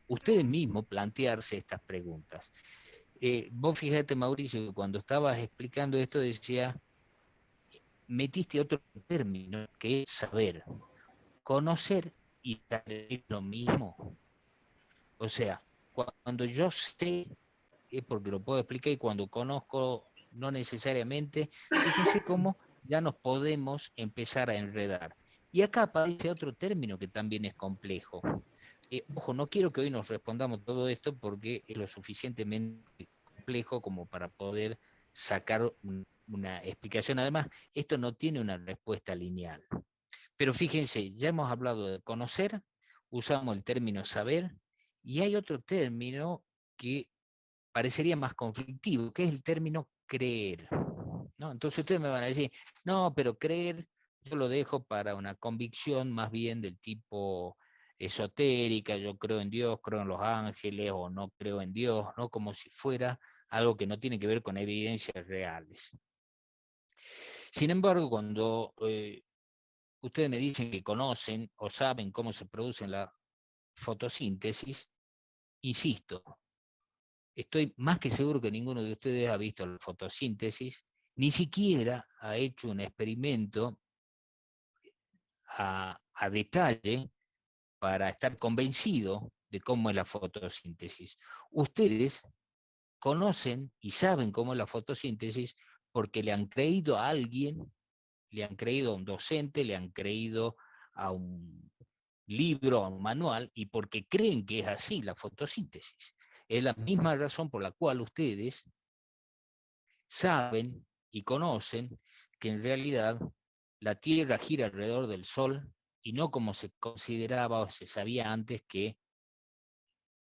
ustedes mismos plantearse estas preguntas. Vos fíjate, Mauricio, que cuando estabas explicando esto decía, metiste otro término que es saber. Conocer y saber es lo mismo. O sea, cuando yo sé es porque lo puedo explicar y cuando conozco no necesariamente, fíjense cómo ya nos podemos empezar a enredar. Y acá aparece otro término que también es complejo. Ojo, no quiero que hoy nos respondamos todo esto porque es lo suficientemente complejo como para poder sacar una explicación. Además, esto no tiene una respuesta lineal. Pero fíjense, ya hemos hablado de conocer, usamos el término saber, y hay otro término que parecería más conflictivo, que es el término creer, ¿no? Entonces ustedes me van a decir, no, pero creer yo lo dejo para una convicción más bien del tipo esotérica, yo creo en Dios, creo en los ángeles, o no creo en Dios, ¿no? Como si fuera algo que no tiene que ver con evidencias reales. Sin embargo, cuando ustedes me dicen que conocen o saben cómo se produce la fotosíntesis, insisto, estoy más que seguro que ninguno de ustedes ha visto la fotosíntesis, ni siquiera ha hecho un experimento a detalle para estar convencido de cómo es la fotosíntesis. Ustedes conocen y saben cómo es la fotosíntesis porque le han creído a alguien, le han creído a un docente, le han creído a un libro, a un manual, y porque creen que es así la fotosíntesis. Es la misma razón por la cual ustedes saben y conocen que en realidad la Tierra gira alrededor del Sol y no como se consideraba o se sabía antes que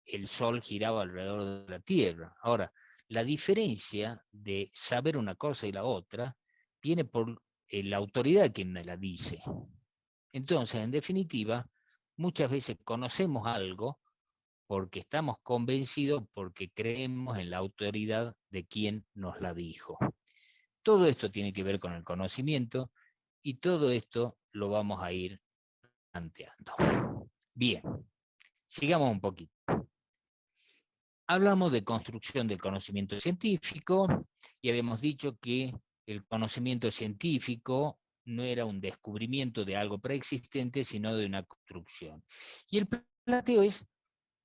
el Sol giraba alrededor de la Tierra. Ahora, la diferencia de saber una cosa y la otra viene por la autoridad quien me la dice. Entonces, en definitiva, muchas veces conocemos algo porque estamos convencidos, porque creemos en la autoridad de quien nos la dijo. Todo esto tiene que ver con el conocimiento y todo esto lo vamos a ir planteando. Bien, sigamos un poquito. Hablamos de construcción del conocimiento científico y habíamos dicho que el conocimiento científico no era un descubrimiento de algo preexistente, sino de una construcción. Y el planteo es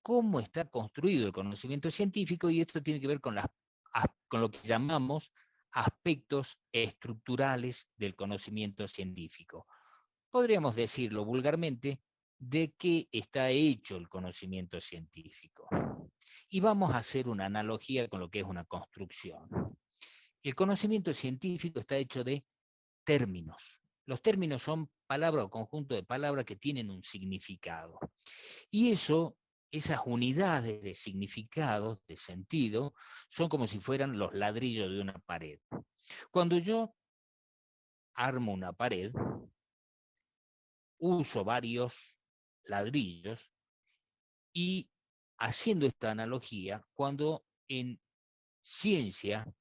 cómo está construido el conocimiento científico, y esto tiene que ver con lo que llamamos aspectos estructurales del conocimiento científico. Podríamos decirlo vulgarmente, de qué está hecho el conocimiento científico. Y vamos a hacer una analogía con lo que es una construcción. El conocimiento científico está hecho de términos. Los términos son palabras o conjunto de palabras que tienen un significado. Y esas unidades de significado, de sentido, son como si fueran los ladrillos de una pared. Cuando yo armo una pared, uso varios ladrillos y haciendo esta analogía, cuando en ciencia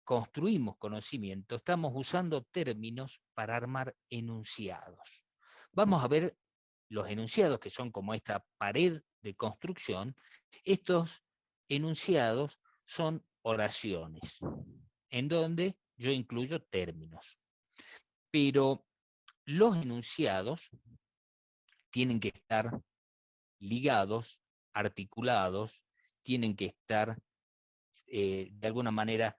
construimos conocimiento, estamos usando términos para armar enunciados. Vamos a ver los enunciados que son como esta pared de construcción. Estos enunciados son oraciones, en donde yo incluyo términos. Pero los enunciados tienen que estar ligados, articulados, tienen que estar de alguna manera,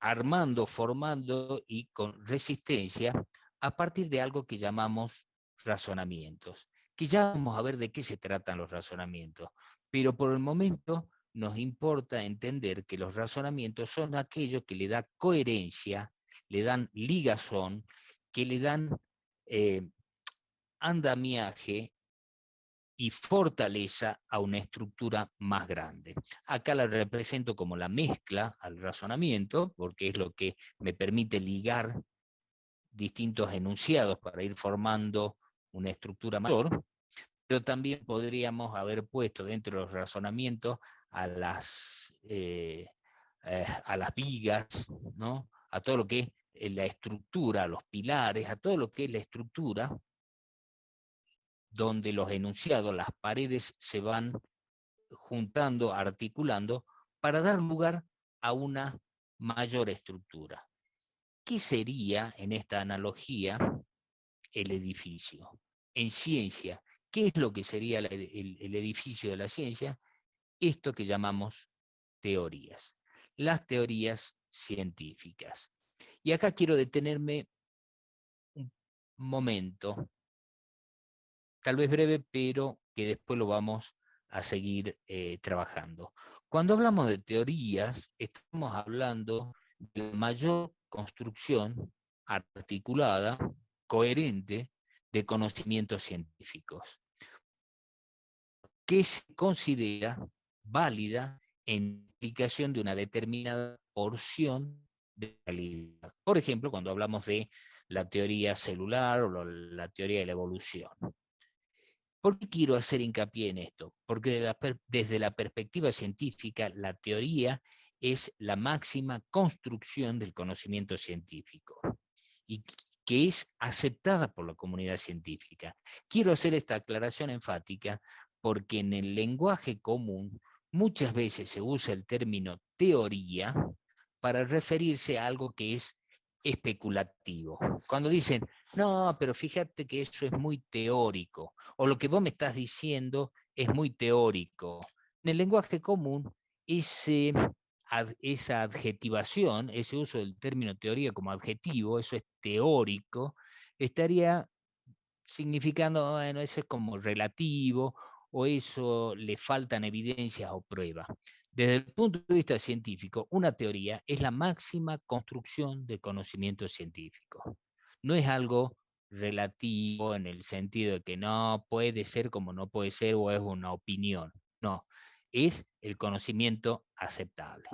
armando, formando y con resistencia a partir de algo que llamamos razonamientos, que ya vamos a ver de qué se tratan los razonamientos, pero por el momento nos importa entender que los razonamientos son aquellos que le dan coherencia, le dan ligazón, que le dan eh, andamiaje y fortaleza a una estructura más grande. Acá la represento como la mezcla al razonamiento, porque es lo que me permite ligar distintos enunciados para ir formando una estructura mayor, pero también podríamos haber puesto dentro de los razonamientos a las vigas, ¿no? A todo lo que es la estructura, a los pilares, a todo lo que es la estructura, donde los enunciados, las paredes se van juntando, articulando, para dar lugar a una mayor estructura. ¿Qué sería, en esta analogía, el edificio? En ciencia, ¿qué es lo que sería el edificio de la ciencia? Esto que llamamos teorías, las teorías científicas. Y acá quiero detenerme un momento, tal vez breve, pero que después lo vamos a seguir trabajando. Cuando hablamos de teorías, estamos hablando de la mayor construcción articulada, coherente, de conocimientos científicos, que se considera válida en aplicación de una determinada porción de realidad. Por ejemplo, cuando hablamos de la teoría celular o la teoría de la evolución. ¿Por qué quiero hacer hincapié en esto? Porque desde la perspectiva científica, la teoría es la máxima construcción del conocimiento científico y que es aceptada por la comunidad científica. Quiero hacer esta aclaración enfática porque en el lenguaje común muchas veces se usa el término teoría para referirse a algo que es especulativo. Cuando dicen, no, pero fíjate que eso es muy teórico, o lo que vos me estás diciendo es muy teórico. En el lenguaje común, esa adjetivación, ese uso del término teoría como adjetivo, eso es teórico, estaría significando, bueno, eso es como relativo, o eso le faltan evidencias o pruebas. Desde el punto de vista científico, una teoría es la máxima construcción de conocimiento científico. No es algo relativo en el sentido de que no puede ser como no puede ser o es una opinión. No, es el conocimiento aceptable.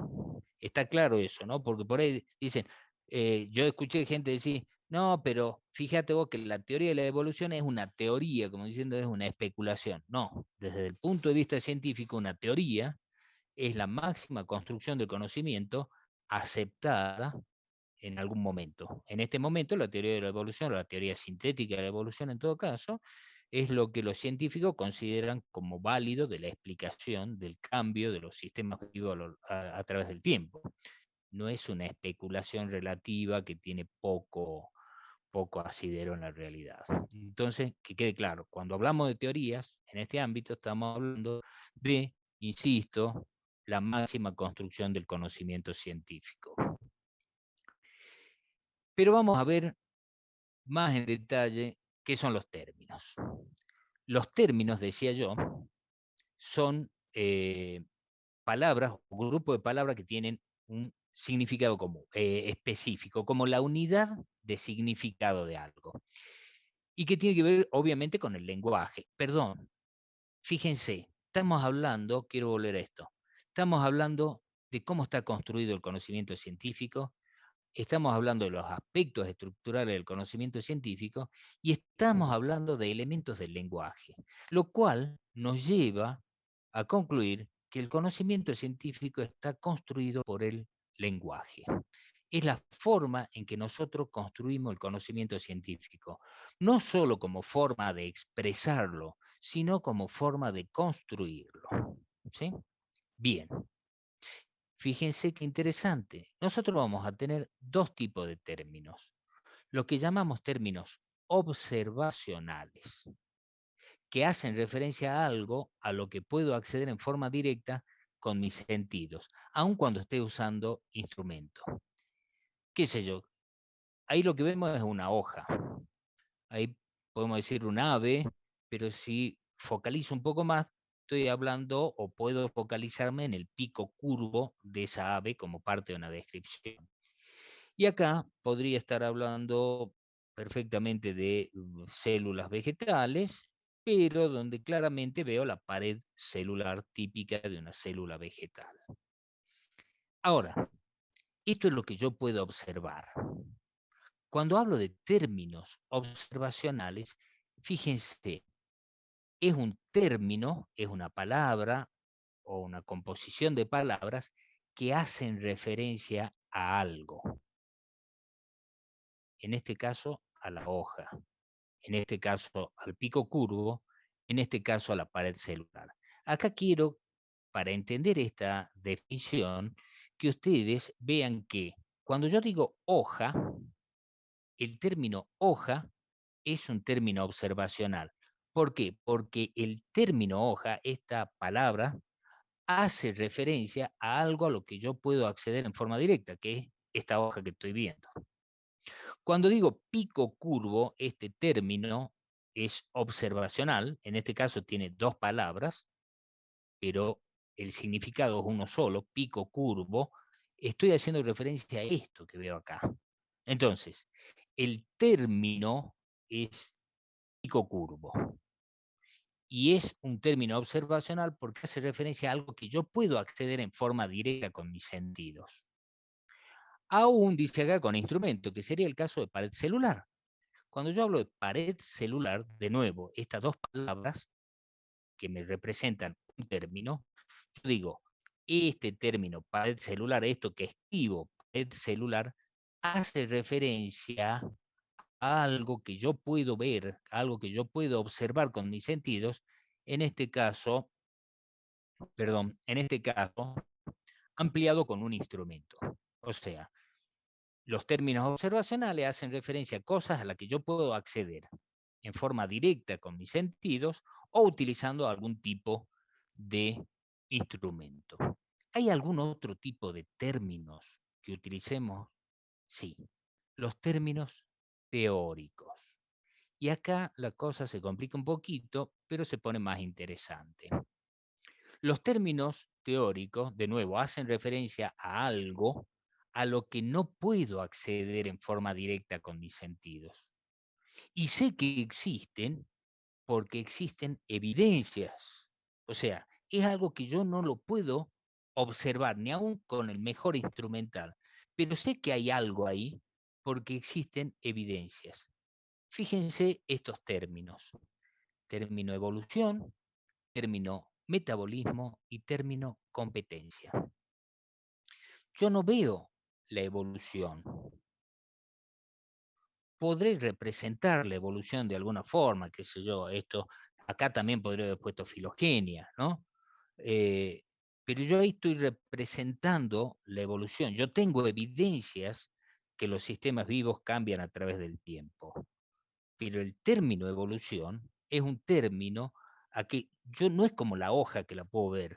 Está claro eso, ¿no? Porque por ahí dicen, yo escuché gente decir, no, pero fíjate vos que la teoría de la evolución es una teoría, como diciendo, es una especulación. No, desde el punto de vista científico, una teoría es la máxima construcción del conocimiento aceptada en algún momento. En este momento, la teoría de la evolución, o la teoría sintética de la evolución en todo caso, es lo que los científicos consideran como válido de la explicación del cambio de los sistemas vivos a través del tiempo. No es una especulación relativa que tiene poco asidero en la realidad. Entonces, que quede claro, cuando hablamos de teorías, en este ámbito estamos hablando de, insisto, la máxima construcción del conocimiento científico. Pero vamos a ver más en detalle qué son los términos. Los términos, decía yo, son palabras o grupo de palabras que tienen un significado común, específico, como la unidad de significado de algo. Y que tiene que ver, obviamente, con el lenguaje. Perdón, fíjense, estamos hablando, quiero volver a esto, estamos hablando de cómo está construido el conocimiento científico, estamos hablando de los aspectos estructurales del conocimiento científico y estamos hablando de elementos del lenguaje, lo cual nos lleva a concluir que el conocimiento científico está construido por el lenguaje. Es la forma en que nosotros construimos el conocimiento científico, no solo como forma de expresarlo, sino como forma de construirlo. ¿Sí? Bien, fíjense qué interesante. Nosotros vamos a tener dos tipos de términos. Lo que llamamos términos observacionales, que hacen referencia a algo a lo que puedo acceder en forma directa con mis sentidos, aun cuando esté usando instrumentos. ¿Qué sé yo? Ahí lo que vemos es una hoja. Ahí podemos decir un ave, pero si focalizo un poco más, estoy hablando o puedo focalizarme en el pico curvo de esa ave como parte de una descripción. Y acá podría estar hablando perfectamente de células vegetales, pero donde claramente veo la pared celular típica de una célula vegetal. Ahora, esto es lo que yo puedo observar. Cuando hablo de términos observacionales, fíjense, es un término, es una palabra o una composición de palabras que hacen referencia a algo. En este caso, a la hoja. En este caso, al pico curvo. En este caso, a la pared celular. Acá quiero, para entender esta definición, que ustedes vean que cuando yo digo hoja, el término hoja es un término observacional. ¿Por qué? Porque el término hoja, esta palabra, hace referencia a algo a lo que yo puedo acceder en forma directa, que es esta hoja que estoy viendo. Cuando digo pico curvo, este término es observacional, en este caso tiene dos palabras, pero el significado es uno solo, pico curvo. Estoy haciendo referencia a esto que veo acá. Entonces, el término es pico curvo. Y es un término observacional porque hace referencia a algo que yo puedo acceder en forma directa con mis sentidos. Aún dice acá con instrumento, que sería el caso de pared celular. Cuando yo hablo de pared celular, de nuevo, estas dos palabras que me representan un término, yo digo, este término pared celular, esto que escribo, pared celular, hace referencia a algo que yo puedo ver, algo que yo puedo observar con mis sentidos, en este caso, ampliado con un instrumento. O sea, los términos observacionales hacen referencia a cosas a las que yo puedo acceder en forma directa con mis sentidos o utilizando algún tipo de instrumento. ¿Hay algún otro tipo de términos que utilicemos? Sí, los términos teóricos. Y acá la cosa se complica un poquito, pero se pone más interesante. Los términos teóricos, de nuevo, hacen referencia a algo a lo que no puedo acceder en forma directa con mis sentidos. Y sé que existen porque existen evidencias. O sea, es algo que yo no lo puedo observar, ni aún con el mejor instrumental, pero sé que hay algo ahí porque existen evidencias. Fíjense estos términos. Término evolución, término metabolismo y término competencia. Yo no veo la evolución. Podré representar la evolución de alguna forma, qué sé yo, esto, acá también podría haber puesto filogenia, ¿no? Pero yo ahí estoy representando la evolución. Yo tengo evidencias que los sistemas vivos cambian a través del tiempo. Pero el término evolución es un término a que yo no es como la hoja que la puedo ver.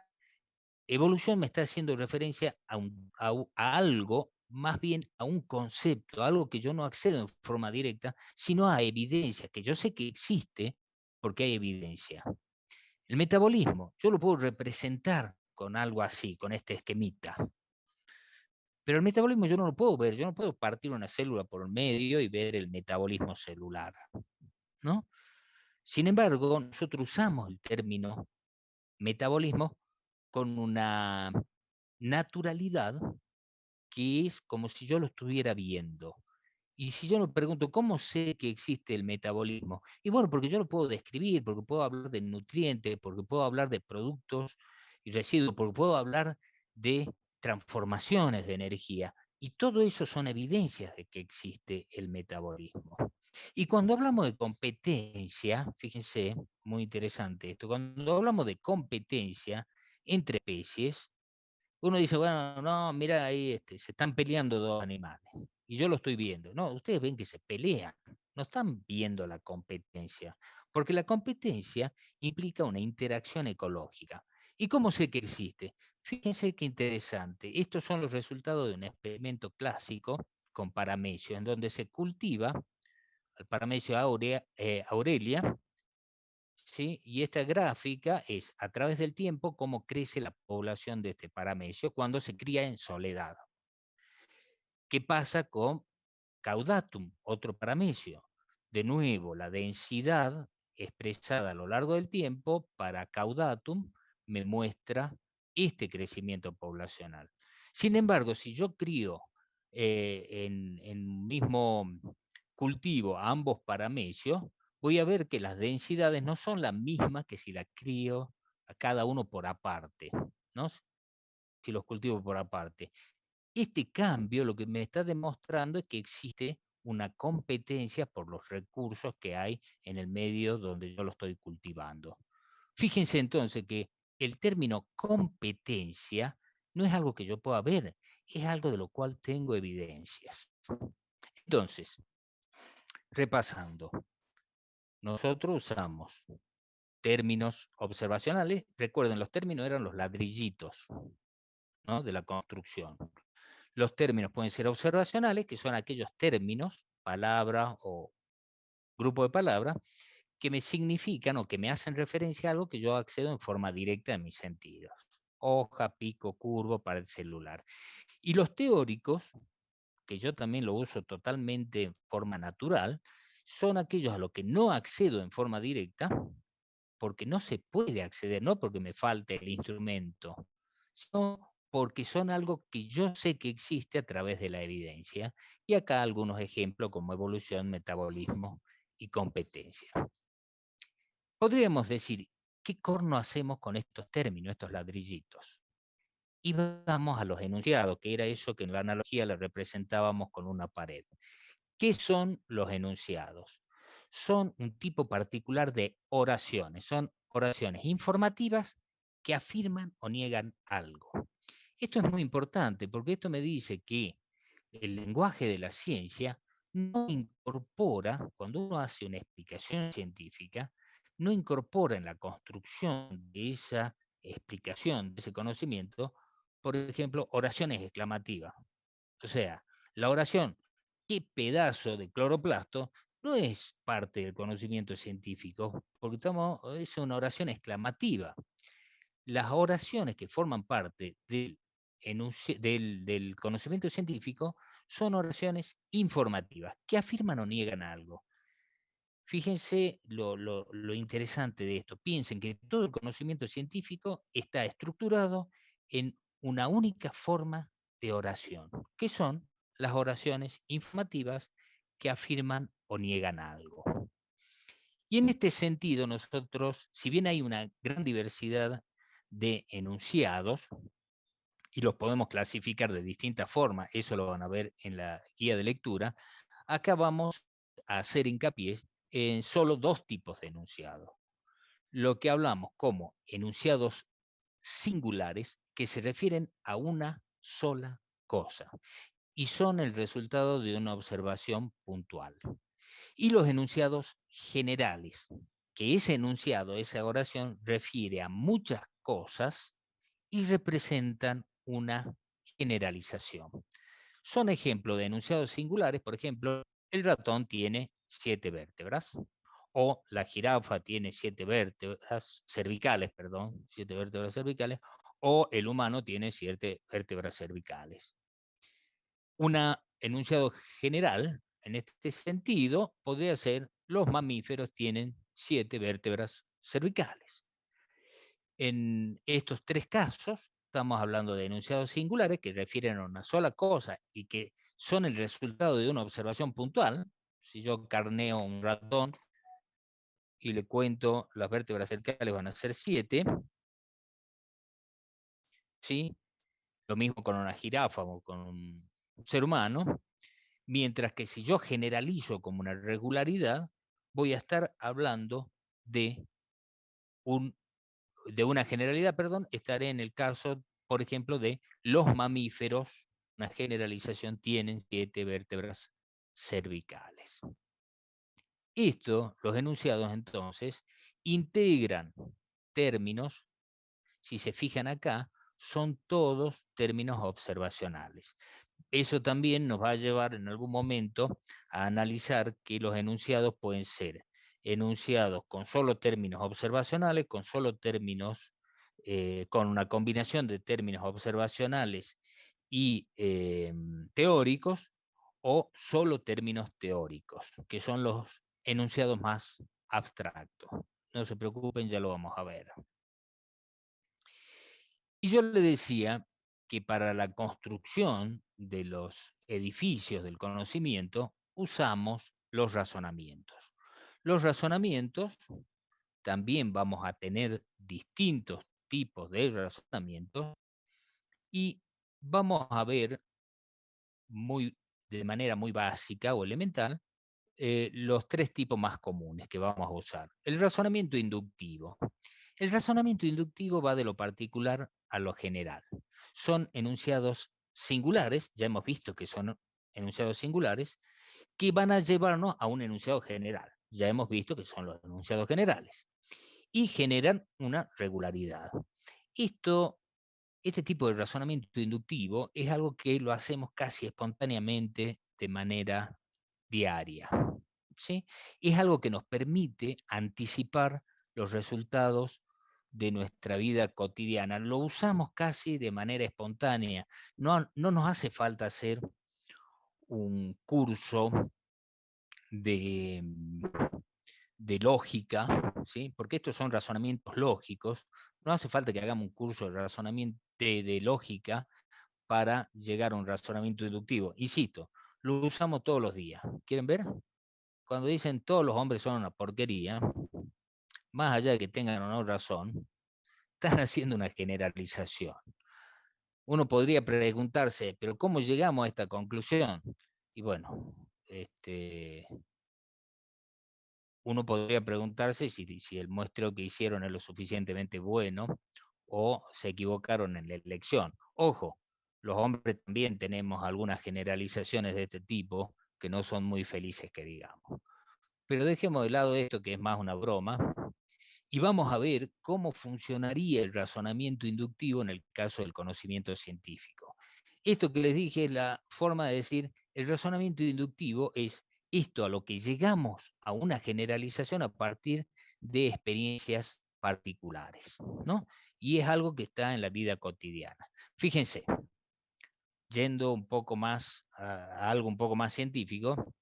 Evolución me está haciendo referencia a algo, más bien a un concepto, a algo que yo no accedo en forma directa, sino a evidencia, que yo sé que existe porque hay evidencia. El metabolismo, yo lo puedo representar con algo así, con este esquemita. Pero el metabolismo yo no lo puedo ver, yo no puedo partir una célula por el medio y ver el metabolismo celular, ¿no? Sin embargo, nosotros usamos el término metabolismo con una naturalidad que es como si yo lo estuviera viendo. Y si yo me pregunto, ¿cómo sé que existe el metabolismo? Y bueno, porque yo lo puedo describir, porque puedo hablar de nutrientes, porque puedo hablar de productos y residuos, porque puedo hablar de transformaciones de energía. Y todo eso son evidencias de que existe el metabolismo. Y cuando hablamos de competencia, fíjense, muy interesante esto, cuando hablamos de competencia entre especies, uno dice, bueno, no, mira ahí se están peleando dos animales. Y yo lo estoy viendo. No, ustedes ven que se pelean. No están viendo la competencia. Porque la competencia implica una interacción ecológica. ¿Y cómo sé que existe? Fíjense qué interesante. Estos son los resultados de un experimento clásico con paramecio, en donde se cultiva al paramecio aurelia, ¿sí? Y esta gráfica es a través del tiempo cómo crece la población de este paramecio cuando se cría en soledad. ¿Qué pasa con caudatum, otro paramecio? De nuevo, la densidad expresada a lo largo del tiempo para caudatum me muestra este crecimiento poblacional. Sin embargo, si yo crío en un mismo cultivo a ambos paramecios, voy a ver que las densidades no son las mismas que si la crío a cada uno por aparte, ¿no? Si los cultivo por aparte. Este cambio lo que me está demostrando es que existe una competencia por los recursos que hay en el medio donde yo lo estoy cultivando. Fíjense entonces que el término competencia no es algo que yo pueda ver, es algo de lo cual tengo evidencias. Entonces, repasando, nosotros usamos términos observacionales. Recuerden, los términos eran los ladrillitos, ¿no?, de la construcción. Los términos pueden ser observacionales, que son aquellos términos, palabras o grupo de palabras, que me significan o que me hacen referencia a algo que yo accedo en forma directa a mis sentidos. Hoja, pico, curvo, pared celular. Y los teóricos, que yo también lo uso totalmente en forma natural, son aquellos a los que no accedo en forma directa, porque no se puede acceder, no porque me falte el instrumento, sino porque son algo que yo sé que existe a través de la evidencia. Y acá algunos ejemplos como evolución, metabolismo y competencia. Podríamos decir, ¿qué corno hacemos con estos términos, estos ladrillitos? Y vamos a los enunciados, que era eso que en la analogía le representábamos con una pared. ¿Qué son los enunciados? Son un tipo particular de oraciones. Son oraciones informativas que afirman o niegan algo. Esto es muy importante porque esto me dice que el lenguaje de la ciencia no incorpora, cuando uno hace una explicación científica, no incorpora en la construcción de esa explicación, de ese conocimiento, por ejemplo, oraciones exclamativas. O sea, la oración, ¿qué pedazo de cloroplasto? No es parte del conocimiento científico, porque es una oración exclamativa. Las oraciones que forman parte del conocimiento científico son oraciones informativas, que afirman o niegan algo. Fíjense lo interesante de esto. Piensen que todo el conocimiento científico está estructurado en una única forma de oración, que son las oraciones informativas que afirman o niegan algo. Y en este sentido, nosotros, si bien hay una gran diversidad de enunciados, y los podemos clasificar de distintas formas, eso lo van a ver en la guía de lectura, acá vamos a hacer hincapié en solo dos tipos de enunciados. Lo que hablamos como enunciados singulares que se refieren a una sola cosa y son el resultado de una observación puntual. Y los enunciados generales, que ese enunciado, esa oración, refiere a muchas cosas y representan una generalización. Son ejemplos de enunciados singulares, por ejemplo, el ratón tiene 7 vértebras, o la jirafa tiene 7 vértebras cervicales, perdón, 7 vértebras cervicales, o el humano tiene 7 vértebras cervicales. Un enunciado general, en este sentido, podría ser los mamíferos tienen 7 vértebras cervicales. En estos tres casos, estamos hablando de enunciados singulares que refieren a una sola cosa y que son el resultado de una observación puntual. Si yo carneo un ratón y le cuento las vértebras cervicales van a ser 7, ¿sí? Lo mismo con una jirafa o con un ser humano, mientras que si yo generalizo como una regularidad, voy a estar hablando de una generalidad, perdón, estaré en el caso, por ejemplo, de los mamíferos, una generalización, tienen 7 vértebras cervicales. Esto, los enunciados entonces, integran términos si se fijan acá, son todos términos observacionales. Eso también nos va a llevar en algún momento a analizar que los enunciados pueden ser enunciados con solo términos observacionales, con solo términos, con una combinación de términos observacionales y teóricos, o solo términos teóricos, que son los enunciados más abstractos. No se preocupen, ya lo vamos a ver. Y yo le decía que para la construcción de los edificios del conocimiento usamos los razonamientos. Los razonamientos, también vamos a tener distintos tipos de razonamientos y vamos a ver de manera muy básica o elemental los tres tipos más comunes que vamos a usar. El razonamiento inductivo. El razonamiento inductivo va de lo particular a lo general. Son enunciados singulares, ya hemos visto que son enunciados singulares, que van a llevarnos a un enunciado general. Ya hemos visto que son los enunciados generales. Y generan una regularidad. Este tipo de razonamiento inductivo es algo que lo hacemos casi espontáneamente de manera diaria. ¿Sí? Es algo que nos permite anticipar los resultados de nuestra vida cotidiana. Lo usamos casi de manera espontánea. No nos hace falta hacer un curso de, de lógica, ¿sí? Porque estos son razonamientos lógicos. No hace falta que hagamos un curso de razonamiento de lógica para llegar a un razonamiento inductivo. Insisto, lo usamos todos los días. ¿Quieren ver? Cuando dicen todos los hombres son una porquería, más allá de que tengan o no razón, están haciendo una generalización. Uno podría preguntarse, pero ¿cómo llegamos a esta conclusión? Y bueno, uno podría preguntarse si el muestreo que hicieron es lo suficientemente bueno o se equivocaron en la elección. Ojo, los hombres también tenemos algunas generalizaciones de este tipo que no son muy felices, que digamos. Pero dejemos de lado esto, que es más una broma, y vamos a ver cómo funcionaría el razonamiento inductivo en el caso del conocimiento científico. Esto que les dije es la forma de decir, el razonamiento inductivo es esto a lo que llegamos a una generalización a partir de experiencias particulares, ¿no? Y es algo que está en la vida cotidiana. Fíjense, yendo un poco más a algo un poco más científico,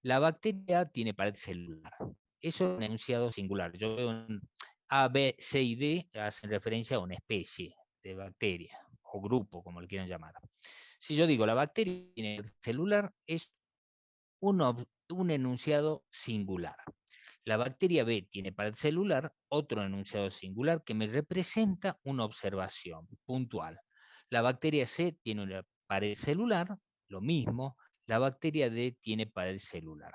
la bacteria tiene pared celular. Eso es un enunciado singular. Yo veo un A, B, C y D hacen referencia a una especie de bacteria o grupo, como le quieran llamar. Si yo digo la bacteria tiene pared celular, es un enunciado singular. La bacteria B tiene pared celular, otro enunciado singular que me representa una observación puntual. La bacteria C tiene una pared celular, lo mismo. La bacteria D tiene pared celular.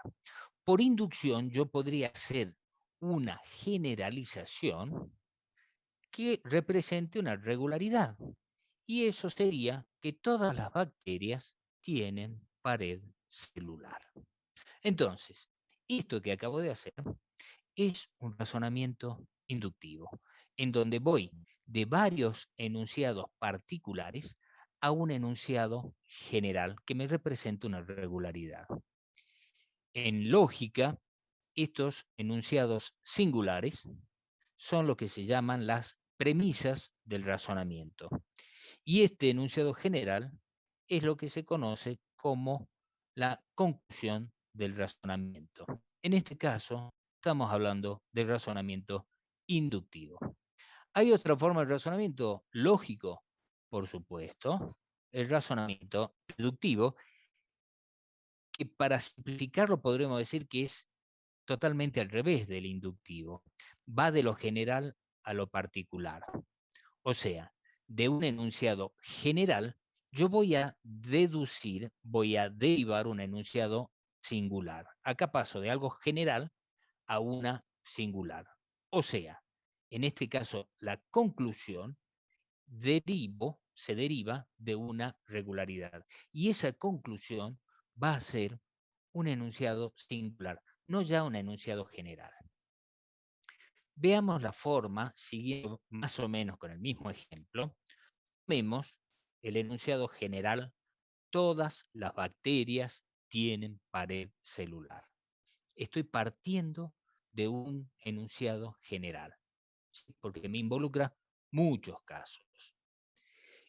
Por inducción, yo podría hacer una generalización que represente una regularidad. Y eso sería que todas las bacterias tienen pared celular. Entonces, esto que acabo de hacer es un razonamiento inductivo, en donde voy de varios enunciados particulares a un enunciado general que me representa una regularidad. En lógica, estos enunciados singulares son lo que se llaman las premisas del razonamiento. Y este enunciado general es lo que se conoce como la conclusión del razonamiento. En este caso, estamos hablando del razonamiento inductivo. ¿Hay otra forma de razonamiento? Lógico, por supuesto. El razonamiento deductivo, que para simplificarlo podríamos decir que es totalmente al revés del inductivo. Va de lo general a lo particular. O sea, de un enunciado general, yo voy a deducir, voy a derivar un enunciado singular. Acá paso de algo general a una singular. O sea, en este caso, la conclusión se deriva de una regularidad. Y esa conclusión va a ser un enunciado singular, no ya un enunciado general. Veamos la forma, siguiendo más o menos con el mismo ejemplo. Vemos el enunciado general: todas las bacterias tienen pared celular. Estoy partiendo de un enunciado general, ¿sí? Porque me involucra muchos casos.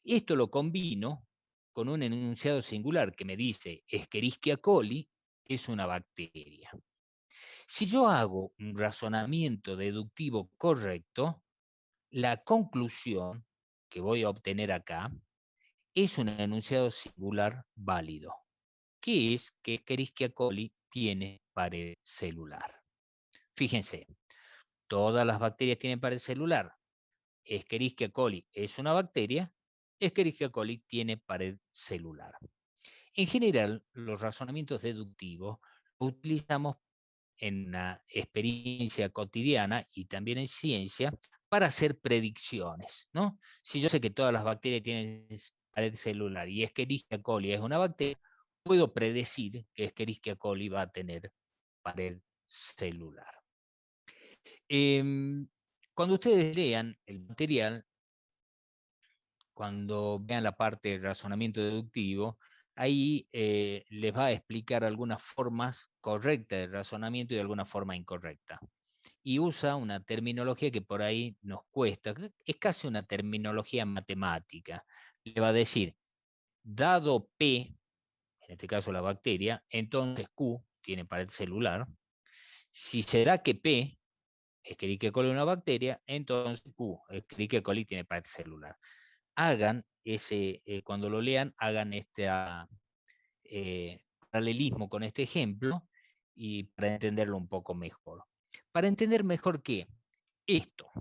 Esto lo combino con un enunciado singular que me dice Escherichia coli es una bacteria. Si yo hago un razonamiento deductivo correcto, la conclusión que voy a obtener acá es un enunciado singular válido, que es que Escherichia coli tiene pared celular. Fíjense, todas las bacterias tienen pared celular. Escherichia coli es una bacteria. Escherichia coli tiene pared celular. En general, los razonamientos deductivos los utilizamos en una experiencia cotidiana y también en ciencia para hacer predicciones, ¿no? Si yo sé que todas las bacterias tienen pared celular y Escherichia coli es una bacteria, puedo predecir que Escherichia coli va a tener pared celular. Cuando ustedes lean el material, cuando vean la parte del razonamiento deductivo, ahí les va a explicar algunas formas correctas de razonamiento y alguna forma incorrecta. Y usa una terminología que por ahí nos cuesta, es casi una terminología matemática. Le va a decir, dado P, en este caso la bacteria, entonces Q tiene pared celular. Si se da que P, Escherichia coli es una bacteria, entonces Q, Escherichia coli tiene pared celular. Hagan cuando lo lean, hagan este paralelismo con este ejemplo y para entenderlo un poco mejor. Para entender mejor esto,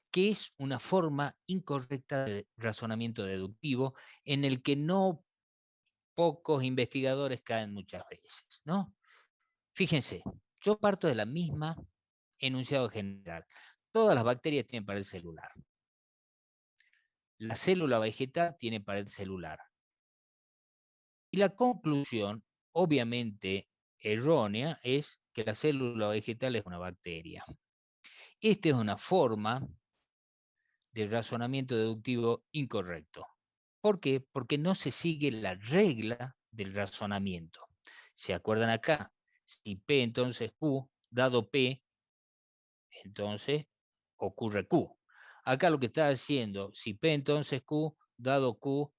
que es una forma incorrecta de razonamiento deductivo en el que no pocos investigadores caen muchas veces, ¿no? Fíjense, yo parto de la misma enunciado general. Todas las bacterias tienen pared celular. La célula vegetal tiene pared celular. Y la conclusión, obviamente errónea, es que la célula vegetal es una bacteria. Esta es una forma de razonamiento deductivo incorrecto. ¿Por qué? Porque no se sigue la regla del razonamiento. ¿Se acuerdan acá? Si P entonces Q, dado P, entonces ocurre Q. Acá lo que está haciendo, si P entonces Q, dado Q,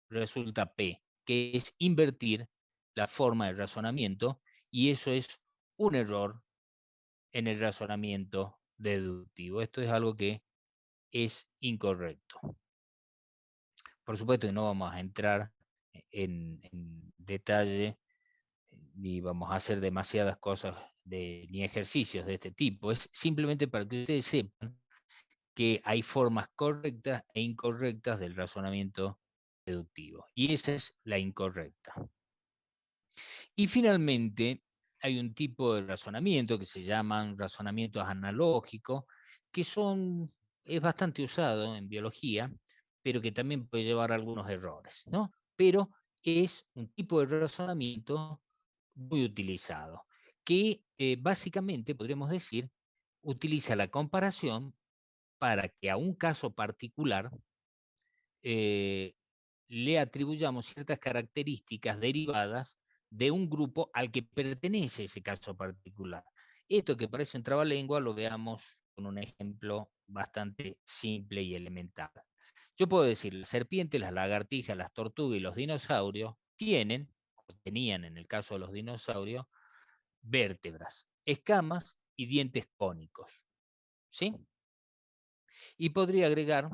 resulta P, que es invertir la forma de razonamiento, y eso es un error en el razonamiento deductivo. Esto es algo que es incorrecto. Por supuesto que no vamos a entrar en detalle ni vamos a hacer demasiadas cosas ni ejercicios de este tipo. Es simplemente para que ustedes sepan que hay formas correctas e incorrectas del razonamiento deductivo. Y esa es la incorrecta. Y finalmente, hay un tipo de razonamiento que se llaman razonamientos analógicos, que es bastante usado en biología, pero que también puede llevar algunos errores, ¿no? Pero es un tipo de razonamiento muy utilizado, que básicamente, podríamos decir, utiliza la comparación para que a un caso particular eh, le atribuyamos ciertas características derivadas de un grupo al que pertenece ese caso particular. Esto que parece un trabalengua lo veamos con un ejemplo bastante simple y elemental. Yo puedo decir, las serpientes, las lagartijas, las tortugas y los dinosaurios tienen, o tenían en el caso de los dinosaurios, vértebras, escamas y dientes cónicos. ¿Sí? Y podría agregar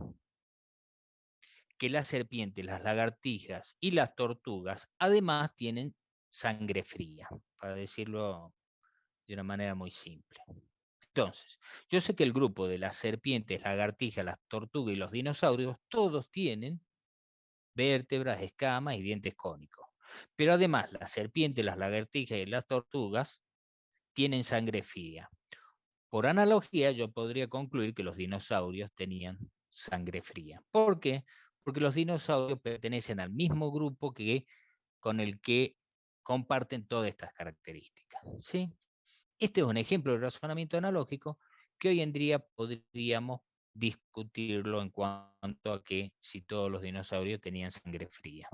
que las serpientes, las lagartijas y las tortugas además tienen sangre fría, para decirlo de una manera muy simple. Entonces, yo sé que el grupo de las serpientes, lagartijas, las tortugas y los dinosaurios, todos tienen vértebras, escamas y dientes cónicos. Pero además, las serpientes, las lagartijas y las tortugas tienen sangre fría. Por analogía, yo podría concluir que los dinosaurios tenían sangre fría. ¿Por qué? Porque los dinosaurios pertenecen al mismo grupo con el que comparten todas estas características. ¿Sí? Este es un ejemplo de razonamiento analógico que hoy en día podríamos discutirlo en cuanto a que si todos los dinosaurios tenían sangre fría.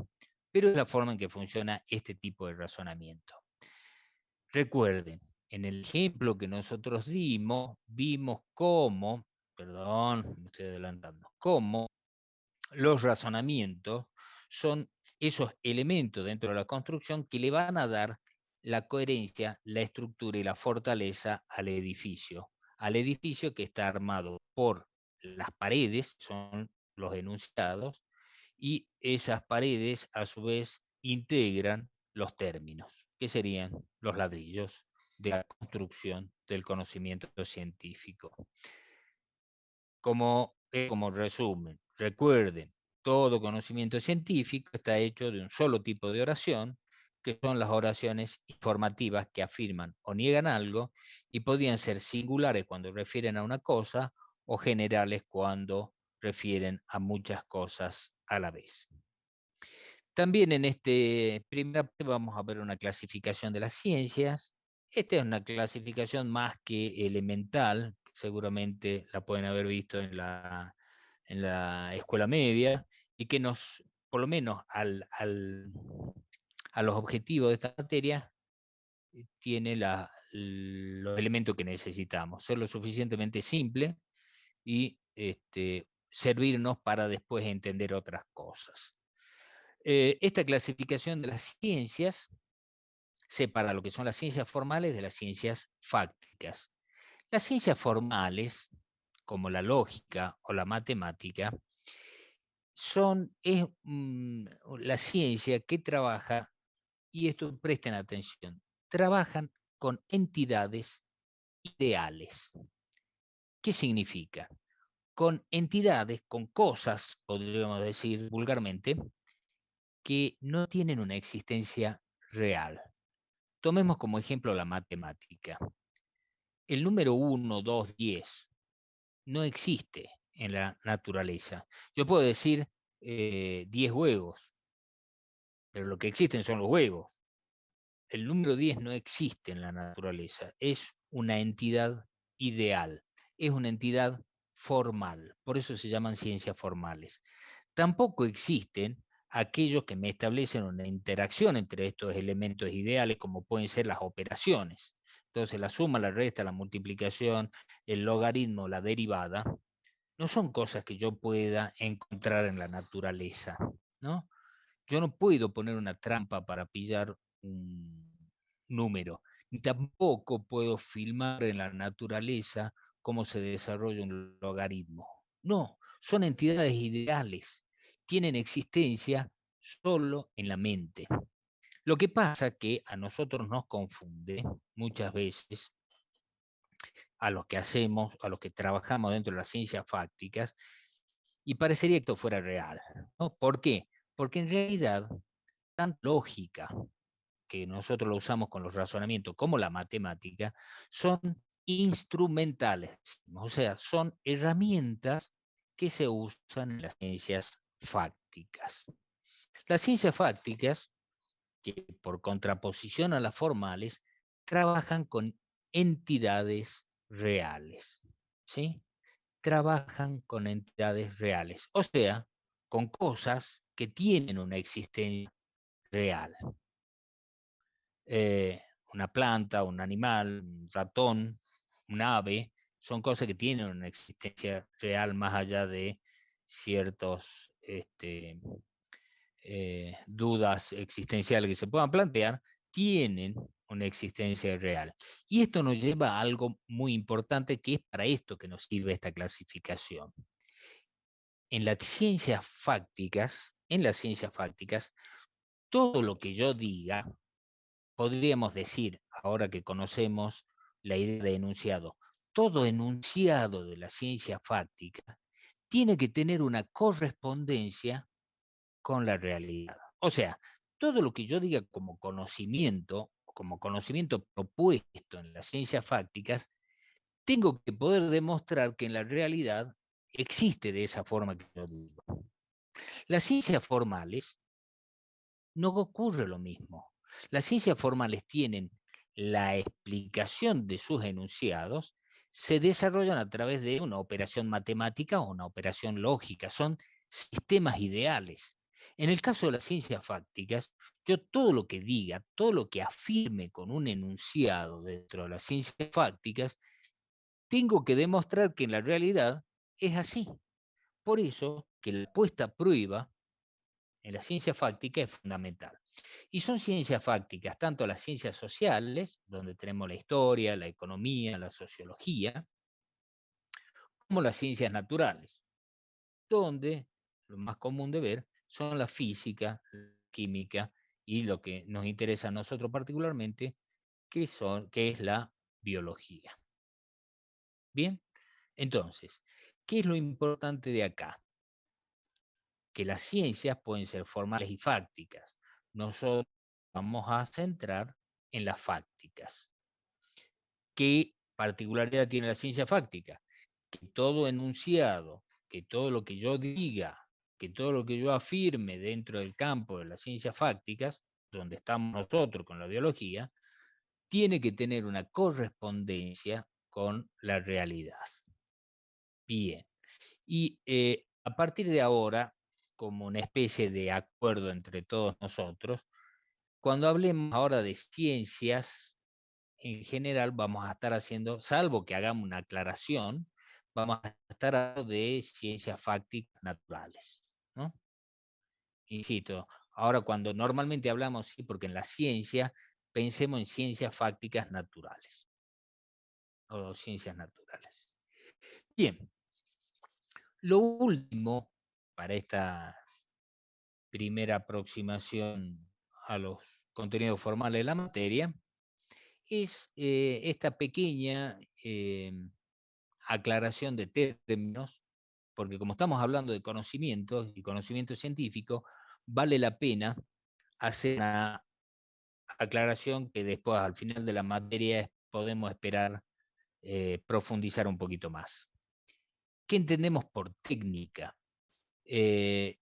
Pero es la forma en que funciona este tipo de razonamiento. Recuerden, en el ejemplo que nosotros dimos, vimos cómo, perdón, me estoy adelantando, cómo los razonamientos son esos elementos dentro de la construcción que le van a dar la coherencia, la estructura y la fortaleza al edificio que está armado por las paredes, son los enunciados, y esas paredes a su vez integran los términos, que serían los ladrillos de la construcción del conocimiento científico. Como resumen, recuerden, todo conocimiento científico está hecho de un solo tipo de oración, que son las oraciones informativas que afirman o niegan algo y podrían ser singulares cuando refieren a una cosa o generales cuando refieren a muchas cosas a la vez. También en este primer parte vamos a ver una clasificación de las ciencias. Esta es una clasificación más que elemental, seguramente la pueden haber visto en la escuela media, y que nos, por lo menos a los objetivos de esta materia, tiene los elementos que necesitamos. Ser lo suficientemente simple y servirnos para después entender otras cosas. Esta clasificación de las ciencias separa lo que son las ciencias formales de las ciencias fácticas. Las ciencias formales, como la lógica o la matemática, es la ciencia que trabaja, y esto presten atención, trabajan con entidades ideales. ¿Qué significa? Con entidades, con cosas, podríamos decir vulgarmente, que no tienen una existencia real. Tomemos como ejemplo la matemática. El número 1, 2, 10 no existe en la naturaleza. Yo puedo decir 10 huevos, pero lo que existen son los huevos. El número 10 no existe en la naturaleza, es una entidad ideal, es una entidad formal, por eso se llaman ciencias formales. Tampoco existen aquellos que me establecen una interacción entre estos elementos ideales, como pueden ser las operaciones. Entonces, la suma, la resta, la multiplicación, el logaritmo, la derivada, no son cosas que yo pueda encontrar en la naturaleza, ¿no? Yo no puedo poner una trampa para pillar un número, ni tampoco puedo filmar en la naturaleza cómo se desarrolla un logaritmo. No, son entidades ideales, tienen existencia solo en la mente. Lo que pasa que a nosotros nos confunde muchas veces, a los que hacemos, a los que trabajamos dentro de las ciencias fácticas, y parecería que esto fuera real, ¿no? ¿Por qué? Porque en realidad, tan lógica que nosotros lo usamos con los razonamientos como la matemática, son instrumentales, o sea, son herramientas que se usan en las ciencias fácticas. Las ciencias fácticas, que por contraposición a las formales, trabajan con entidades reales, ¿sí? Trabajan con entidades reales, o sea, con cosas que tienen una existencia real. Una planta, un animal, un ratón, un ave, son cosas que tienen una existencia real más allá de ciertos dudas existenciales que se puedan plantear, tienen una existencia real. Y esto nos lleva a algo muy importante, que es para esto que nos sirve esta clasificación. En las ciencias fácticas, todo lo que yo diga, podríamos decir, ahora que conocemos la idea de enunciado, todo enunciado de la ciencia fáctica tiene que tener una correspondencia con la realidad. O sea, todo lo que yo diga como conocimiento propuesto en las ciencias fácticas, tengo que poder demostrar que en la realidad existe de esa forma que yo digo. Las ciencias formales no ocurre lo mismo. Las ciencias formales tienen la explicación de sus enunciados se desarrollan a través de una operación matemática o una operación lógica, son sistemas ideales. En el caso de las ciencias fácticas, yo todo lo que diga, todo lo que afirme con un enunciado dentro de las ciencias fácticas, tengo que demostrar que en la realidad es así. Por eso que la puesta a prueba en la ciencia fáctica es fundamental. Y son ciencias fácticas, tanto las ciencias sociales, donde tenemos la historia, la economía, la sociología, como las ciencias naturales, donde lo más común de ver son la física, la química y lo que nos interesa a nosotros particularmente, que es la biología. Bien, entonces, ¿qué es lo importante de acá? Que las ciencias pueden ser formales y fácticas. Nosotros vamos a centrar en las fácticas. ¿Qué particularidad tiene la ciencia fáctica? Que todo enunciado, que todo lo que yo diga, que todo lo que yo afirme dentro del campo de las ciencias fácticas, donde estamos nosotros con la biología, tiene que tener una correspondencia con la realidad. Bien. Y a partir de ahora, como una especie de acuerdo entre todos nosotros, cuando hablemos ahora de ciencias, en general vamos a estar haciendo, salvo que hagamos una aclaración, vamos a estar hablando de ciencias fácticas naturales, ¿no? Insisto, ahora cuando normalmente hablamos, sí, porque en la ciencia, pensemos en ciencias fácticas naturales, o ciencias naturales. Bien, lo último para esta primera aproximación a los contenidos formales de la materia es esta pequeña aclaración de términos, porque como estamos hablando de conocimientos y conocimiento científico, vale la pena hacer una aclaración que después al final de la materia podemos esperar profundizar un poquito más. ¿Qué entendemos por técnica? Eh,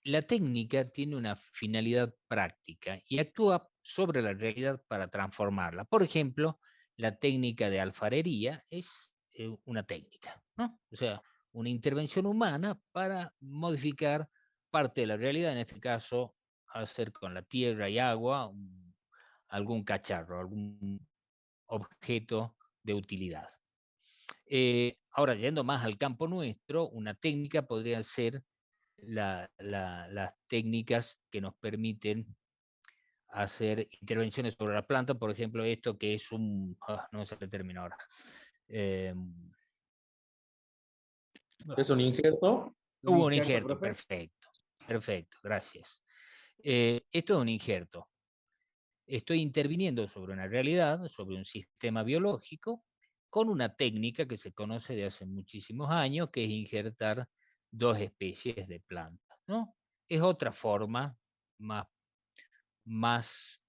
La técnica tiene una finalidad práctica y actúa sobre la realidad para transformarla. Por ejemplo, la técnica de alfarería es una técnica, ¿no? O sea, una intervención humana para modificar parte de la realidad, en este caso, hacer con la tierra y agua algún cacharro, algún objeto de utilidad. Ahora, yendo más al campo nuestro, una técnica podría ser las técnicas que nos permiten hacer intervenciones sobre la planta, por ejemplo, esto que es no sé el término ahora. ¿Es un injerto? Hubo un injerto, profe. perfecto, perfecto, gracias. Esto es un injerto. Estoy interviniendo sobre una realidad, sobre un sistema biológico, con una técnica que se conoce de hace muchísimos años, que es injertar dos especies de plantas, ¿no? Es otra forma más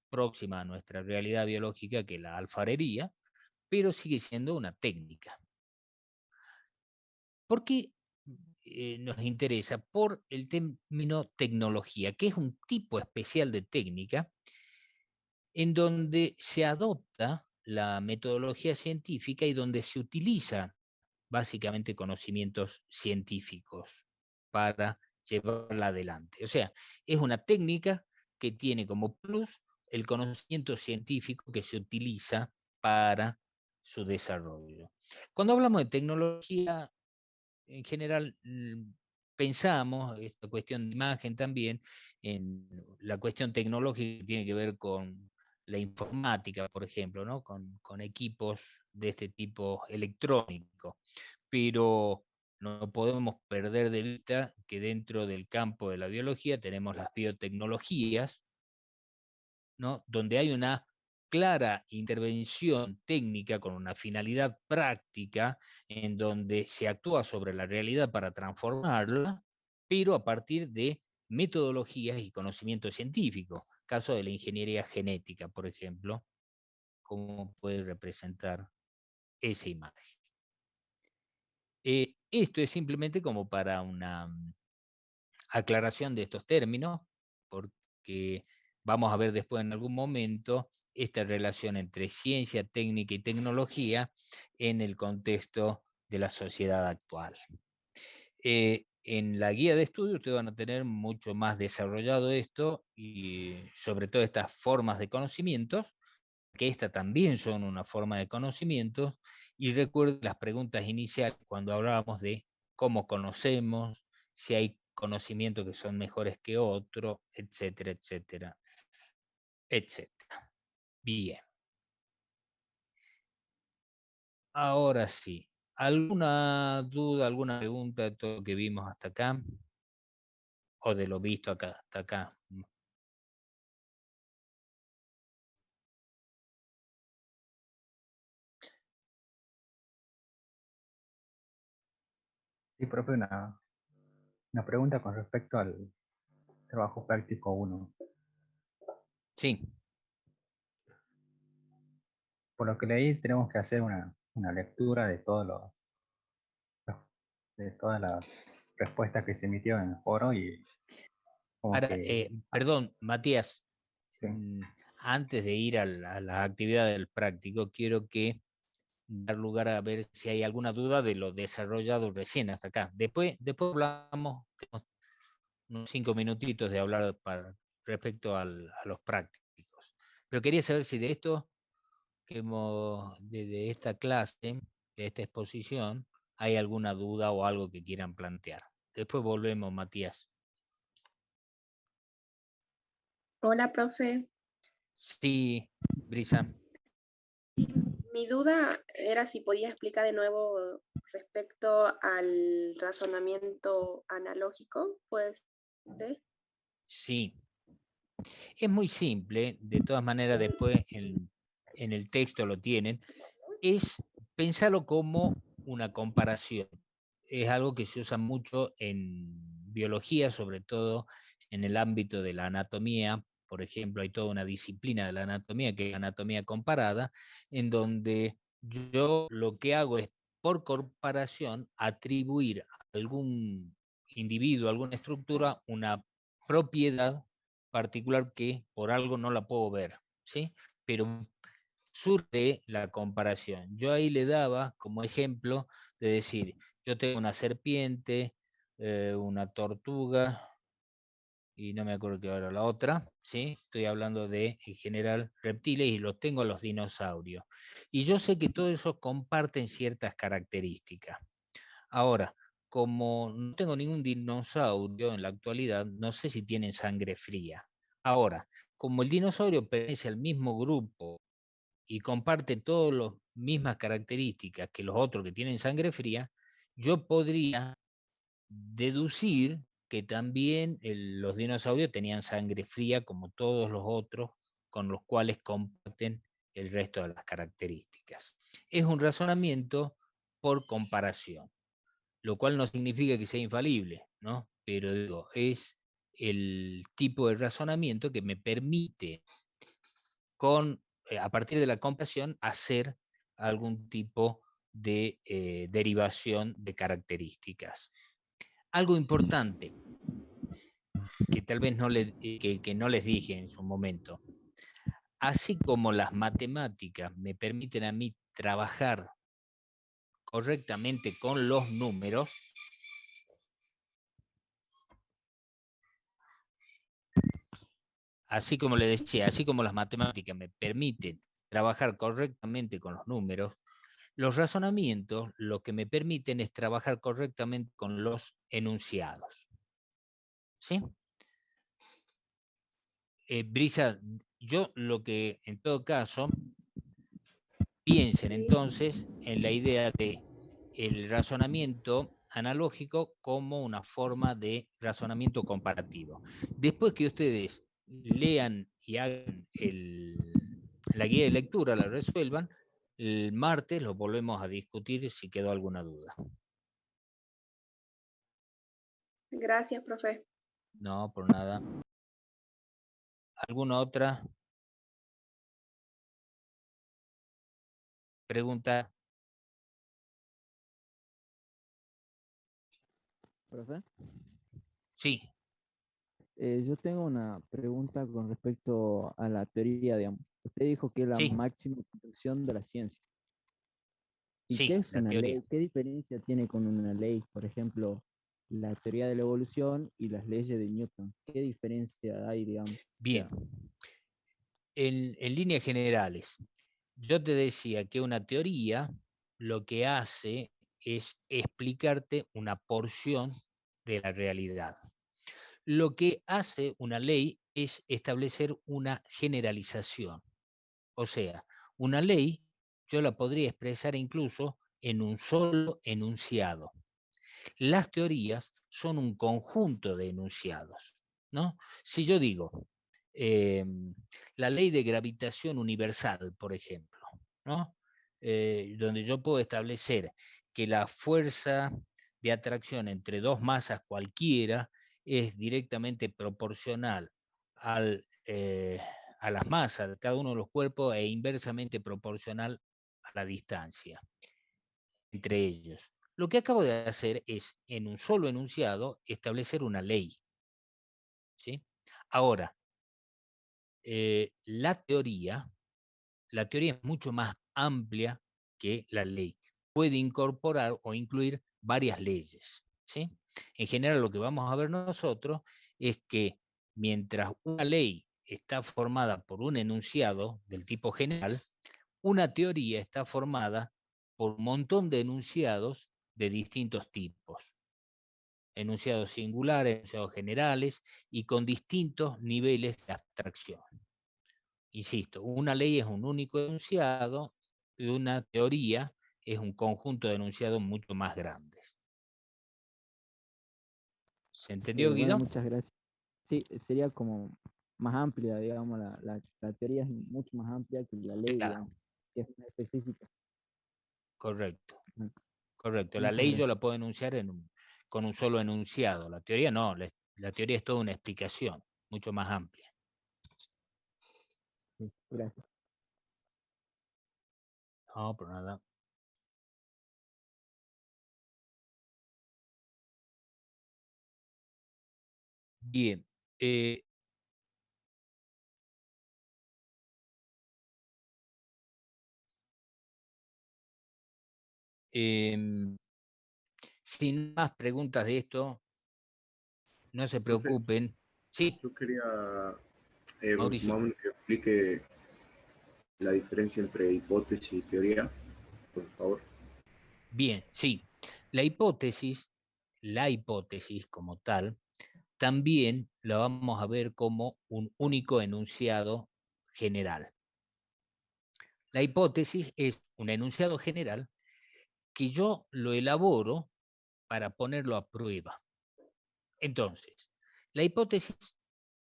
próxima a nuestra realidad biológica que la alfarería, pero sigue siendo una técnica. ¿Por qué nos interesa? Por el término tecnología, que es un tipo especial de técnica en donde se adopta la metodología científica y donde se utilizan básicamente conocimientos científicos para llevarla adelante. O sea, es una técnica que tiene como plus el conocimiento científico que se utiliza para su desarrollo. Cuando hablamos de tecnología, en general pensamos, esta cuestión de imagen también, en la cuestión tecnológica que tiene que ver con la informática, por ejemplo, ¿no? Con equipos de este tipo electrónico. Pero no podemos perder de vista que dentro del campo de la biología tenemos las biotecnologías, ¿no? Donde hay una clara intervención técnica con una finalidad práctica en donde se actúa sobre la realidad para transformarla, pero a partir de metodologías y conocimiento científico. Caso de la ingeniería genética, por ejemplo, cómo puede representar esa imagen. Esto es simplemente como para una aclaración de estos términos, porque vamos a ver después en algún momento esta relación entre ciencia, técnica y tecnología en el contexto de la sociedad actual. En la guía de estudio ustedes van a tener mucho más desarrollado esto y sobre todo estas formas de conocimientos, que estas también son una forma de conocimiento, y recuerden las preguntas iniciales cuando hablábamos de cómo conocemos, si hay conocimientos que son mejores que otros, etcétera, etcétera, etcétera. Bien. Ahora sí, ¿alguna duda, alguna pregunta de todo lo que vimos hasta acá? ¿O de lo visto acá, hasta acá? Sí, profe, una pregunta con respecto al trabajo práctico 1. Sí, Por lo que leí, tenemos que hacer una lectura de de todas las respuestas que se emitieron en el foro y como ahora, que perdón, Matías, sí, antes de ir a la actividad del práctico, quiero que dar lugar a ver si hay alguna duda de lo desarrollado recién hasta acá. Después hablamos, tenemos unos 5 minutitos de hablar respecto a los prácticos. Pero quería saber si de esto que de esta clase, de esta exposición, hay alguna duda o algo que quieran plantear. Después volvemos, Matías. Hola, profe. Sí, Brisa. Mi duda era si podía explicar de nuevo respecto al razonamiento analógico, pues. Sí, es muy simple, de todas maneras después en el texto lo tienen, es pensarlo como una comparación. Es algo que se usa mucho en biología, sobre todo en el ámbito de la anatomía. Por ejemplo, hay toda una disciplina de la anatomía que es la anatomía comparada, en donde yo lo que hago es, por comparación, atribuir a algún individuo, a alguna estructura, una propiedad particular que por algo no la puedo ver, ¿sí? Pero surge la comparación. Yo ahí le daba como ejemplo de decir, yo tengo una serpiente, una tortuga, y no me acuerdo qué era la otra, ¿sí? Estoy hablando de, en general, reptiles y los tengo a los dinosaurios. Y yo sé que todos esos comparten ciertas características. Ahora, como no tengo ningún dinosaurio en la actualidad, no sé si tienen sangre fría. Ahora, como el dinosaurio pertenece al mismo grupo y comparte todas las mismas características que los otros que tienen sangre fría, yo podría deducir que también los dinosaurios tenían sangre fría como todos los otros con los cuales comparten el resto de las características. Es un razonamiento por comparación, lo cual no significa que sea infalible, ¿no? Pero digo, es el tipo de razonamiento que me permite a partir de la comparación, hacer algún tipo de derivación de características. Algo importante que tal vez que no les dije en su momento, así como las matemáticas me permiten a mí trabajar correctamente con los números, así como le decía, así como las matemáticas me permiten trabajar correctamente con los números, los razonamientos lo que me permiten es trabajar correctamente con los enunciados. ¿Sí? Brisa, yo lo que en todo caso piensen entonces en la idea de el razonamiento analógico como una forma de razonamiento comparativo. Después que ustedes lean y hagan la guía de lectura, la resuelvan, el martes lo volvemos a discutir si quedó alguna duda. Gracias, profe. No, por nada. ¿Alguna otra pregunta? Profe, Sí, Yo tengo una pregunta con respecto a la teoría, digamos. Usted dijo que es la Sí, máxima construcción de la ciencia. ¿Y qué sí, es la una teoría. ley? ¿Qué diferencia tiene con una ley? Por ejemplo, la teoría de la evolución y las leyes de Newton. ¿Qué diferencia hay, digamos? O Bien, sea, en líneas generales, yo te decía que una teoría lo que hace es explicarte una porción de la realidad. Lo que hace una ley es establecer una generalización. O sea, una ley yo la podría expresar incluso en un solo enunciado. Las teorías son un conjunto de enunciados, ¿no? Si yo digo la ley de gravitación universal, por ejemplo, ¿no? Donde yo puedo establecer que la fuerza de atracción entre dos masas cualquiera es directamente proporcional al, a las masas de cada uno de los cuerpos e inversamente proporcional a la distancia entre ellos. Lo que acabo de hacer es, en un solo enunciado, establecer una ley. ¿Sí? Ahora, la teoría es mucho más amplia que la ley. Puede incorporar o incluir varias leyes. ¿Sí? En general, lo que vamos a ver nosotros es que mientras una ley está formada por un enunciado del tipo general, una teoría está formada por un montón de enunciados de distintos tipos, enunciados singulares, enunciados generales y con distintos niveles de abstracción. Insisto, una ley es un único enunciado y una teoría es un conjunto de enunciados mucho más grandes. ¿Se entendió, bueno, Guido? muchas gracias. Sí, sería como más amplia, digamos, la teoría es mucho más amplia que la ley, Claro, digamos, que es más específica. correcto, Bueno, correcto. La muchas ley yo gracias. la puedo enunciar con un solo enunciado. La teoría no, la teoría es toda una explicación, mucho más amplia. Sí, gracias. No, por nada. Bien. eh, em, sin más preguntas de esto, no se Profe, preocupen. Sí, yo quería, Mauricio. más o menos que explique la diferencia entre hipótesis y teoría, por favor. Bien, sí. La hipótesis como tal, también la vamos a ver como un único enunciado general. La hipótesis es un enunciado general que yo lo elaboro para ponerlo a prueba. Entonces, la hipótesis,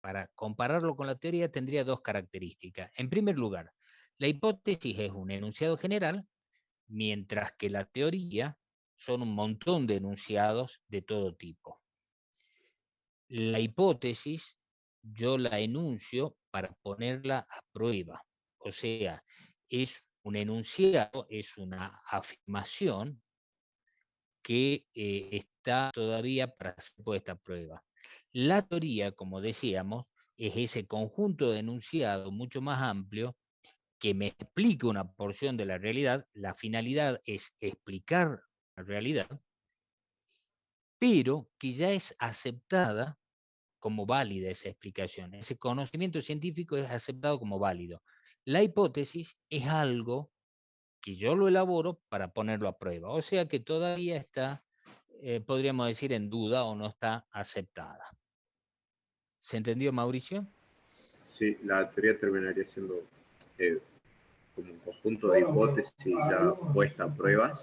para compararlo con la teoría, tendría dos características. En primer lugar, la hipótesis es un enunciado general, mientras que la teoría son un montón de enunciados de todo tipo. La hipótesis yo la enuncio para ponerla a prueba. O sea, es un enunciado, es una afirmación que está todavía para ser puesta a prueba. La teoría, como decíamos, es ese conjunto de enunciados mucho más amplio que me explica una porción de la realidad. La finalidad es explicar la realidad, pero que ya es aceptada como válida esa explicación. Ese conocimiento científico es aceptado como válido. La hipótesis es algo que yo lo elaboro para ponerlo a prueba. O sea que todavía está, podríamos decir, en duda o no está aceptada. ¿Se entendió, Mauricio? Sí, la teoría terminaría siendo eh, como un conjunto de hipótesis ya puesta a pruebas.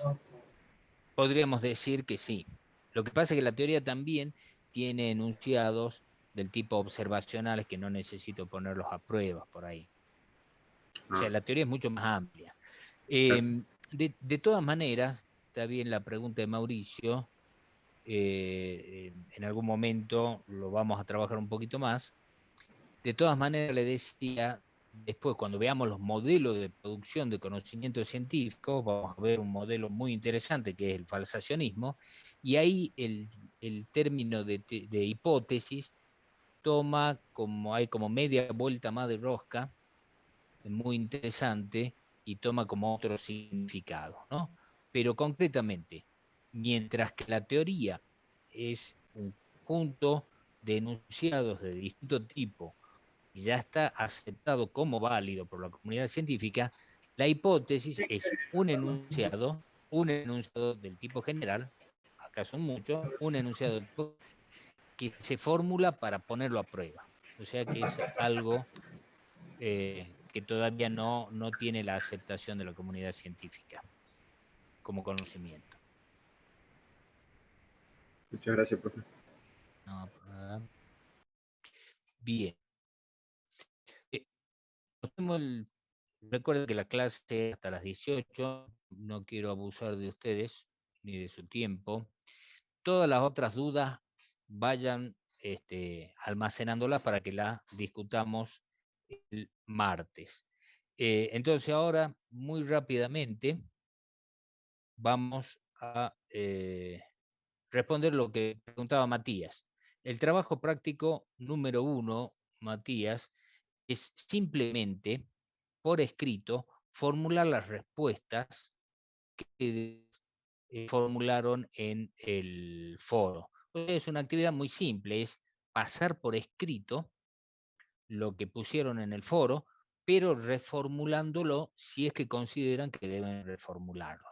Podríamos decir que sí. Lo que pasa es que la teoría también tiene enunciados del tipo observacionales que no necesito ponerlos a pruebas por ahí. O sea, Ah, la teoría es mucho más amplia. claro. De todas maneras, está bien la pregunta de Mauricio, en algún momento lo vamos a trabajar un poquito más. De todas maneras, le decía, después cuando veamos los modelos de producción de conocimiento científico, vamos a ver un modelo muy interesante que es el falsacionismo, y ahí el término de hipótesis hay como media vuelta más de rosca, muy interesante, y toma como otro significado, ¿no? Pero concretamente, mientras que la teoría es un conjunto de enunciados de distinto tipo y ya está aceptado como válido por la comunidad científica, la hipótesis es un enunciado del tipo general, acá son muchos, un enunciado del tipo que se formula para ponerlo a prueba. O sea que es algo que todavía no tiene la aceptación de la comunidad científica como conocimiento. Muchas gracias, profe. No, por nada. Bien. Recuerden que la clase es hasta las 18, no quiero abusar de ustedes ni de su tiempo. Todas las otras dudas vayan almacenándolas para que las discutamos el martes. Entonces ahora, muy rápidamente, vamos a responder lo que preguntaba Matías. El trabajo práctico número 1, Matías, es simplemente, por escrito, formular las respuestas que formularon en el foro. Es una actividad muy simple, es pasar por escrito lo que pusieron en el foro, pero reformulándolo si es que consideran que deben reformularlo.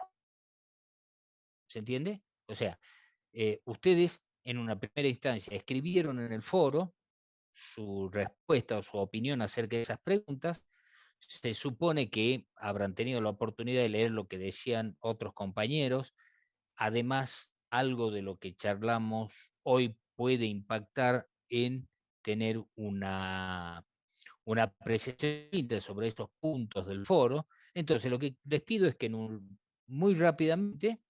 ¿Se entiende? O sea, ustedes en una primera instancia escribieron en el foro su respuesta o su opinión acerca de esas preguntas. Se supone que habrán tenido la oportunidad de leer lo que decían otros compañeros. Además, algo de lo que charlamos hoy puede impactar en tener una apreciación sobre esos puntos del foro. Entonces, lo que les pido es que muy rápidamente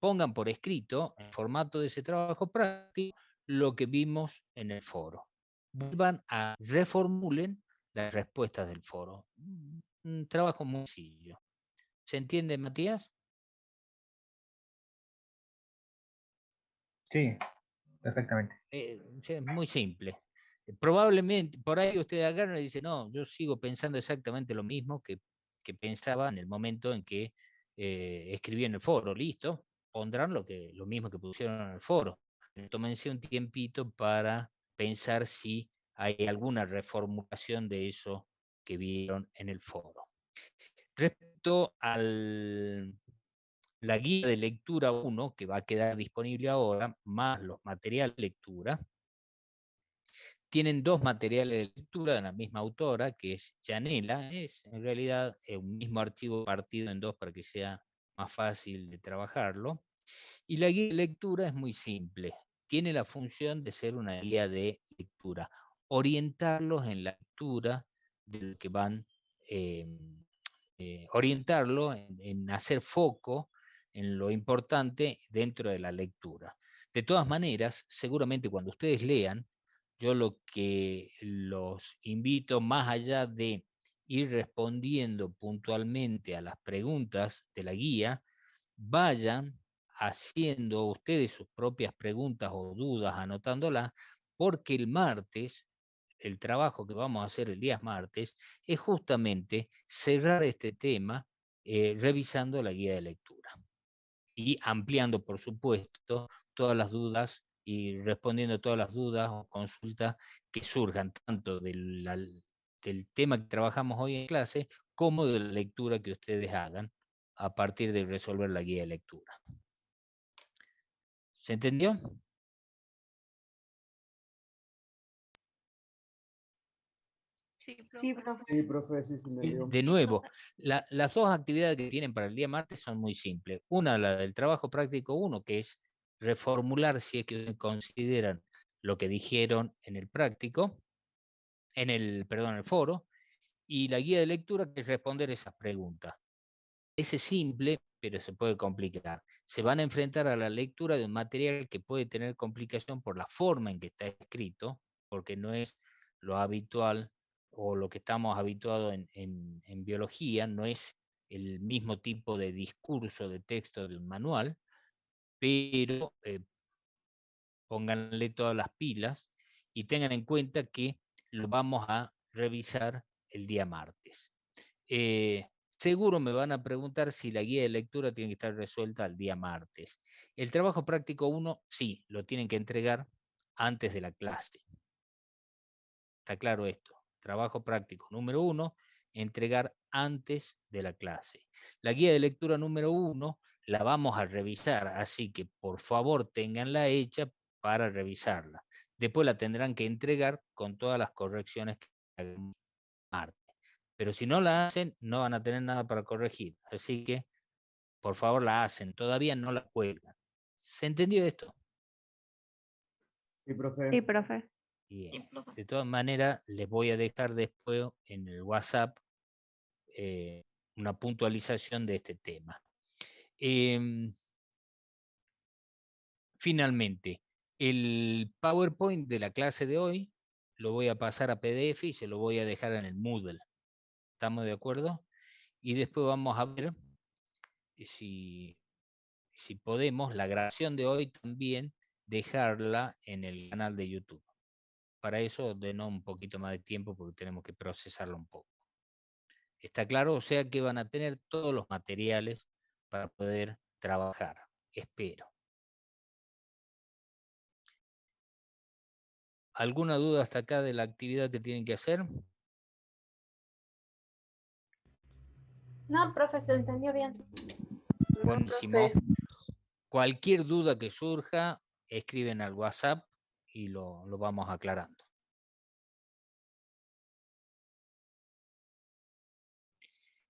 pongan por escrito, en formato de ese trabajo práctico, lo que vimos en el foro. Vuelvan a reformulen las respuestas del foro. Un trabajo muy sencillo. ¿Se entiende, Matías? Sí, perfectamente. Es muy simple. Probablemente, por ahí ustedes agarran y dicen, no, yo sigo pensando exactamente lo mismo que pensaba en el momento en que escribí en el foro. Listo, pondrán lo mismo que pusieron en el foro. Tómense un tiempito para pensar si hay alguna reformulación de eso que vieron en el foro. Respecto a la guía de lectura 1, que va a quedar disponible ahora, más los materiales de lectura, tienen dos materiales de lectura de la misma autora, que es Yanela. Es en realidad un mismo archivo partido en dos para que sea más fácil de trabajarlo. Y la guía de lectura es muy simple. Tiene la función de ser una guía de lectura, orientarlos en la lectura de lo que van, orientarlo en hacer foco en lo importante dentro de la lectura. De todas maneras, seguramente cuando ustedes lean, yo lo que los invito, más allá de ir respondiendo puntualmente a las preguntas de la guía, vayan haciendo ustedes sus propias preguntas o dudas, anotándolas, porque el martes, el trabajo que vamos a hacer el día martes, es justamente cerrar este tema revisando la guía de lectura y ampliando, por supuesto, todas las dudas y respondiendo todas las dudas o consultas que surjan, tanto del tema que trabajamos hoy en clase, como de la lectura que ustedes hagan a partir de resolver la guía de lectura. ¿Se entendió? Sí, profe. Sí, profe, sí se me dio. De nuevo, las dos actividades que tienen para el día martes son muy simples. Una, la del trabajo práctico 1, que es reformular si es que consideran lo que dijeron en el práctico, perdón, en el foro, y la guía de lectura, que es responder esas preguntas. Ese es simple, pero se puede complicar. Se van a enfrentar a la lectura de un material que puede tener complicación por la forma en que está escrito, porque no es lo habitual o lo que estamos habituados en biología, no es el mismo tipo de discurso de texto de un manual, pero pónganle todas las pilas y tengan en cuenta que lo vamos a revisar el día martes. Seguro me van a preguntar si la guía de lectura tiene que estar resuelta el día martes. El trabajo práctico 1, sí, lo tienen que entregar antes de la clase. ¿Está claro esto? Trabajo práctico número 1, entregar antes de la clase. La guía de lectura número 1 la vamos a revisar, así que por favor tenganla hecha para revisarla. Después la tendrán que entregar con todas las correcciones que hagamos martes. Pero si no la hacen, no van a tener nada para corregir. Así que, por favor, la hacen. Todavía no la cuelgan. ¿Se entendió esto? Sí, profe. Sí, profe. Bien. De todas maneras, les voy a dejar después en el WhatsApp una puntualización de este tema. Finalmente, el PowerPoint de la clase de hoy lo voy a pasar a PDF y se lo voy a dejar en el Moodle. ¿Estamos de acuerdo? Y después vamos a ver si podemos la grabación de hoy también dejarla en el canal de YouTube. Para eso denos un poquito más de tiempo porque tenemos que procesarlo un poco. ¿Está claro? O sea que van a tener todos los materiales para poder trabajar. Espero. ¿Alguna duda hasta acá de la actividad que tienen que hacer? No, profe, se entendió bien. Buenísimo. Cualquier duda que surja, escriben al WhatsApp y lo vamos aclarando.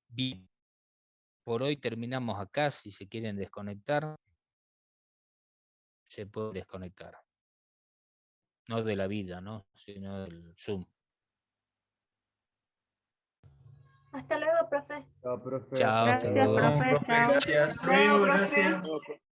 Bien. Por hoy terminamos acá. Si se quieren desconectar, se pueden desconectar. No de la vida, ¿no? Sino del Zoom. Hasta luego, profe. Chao, profe. Chao, hasta Gracias, luego. profe. Chao. Gracias. Hasta luego, profe.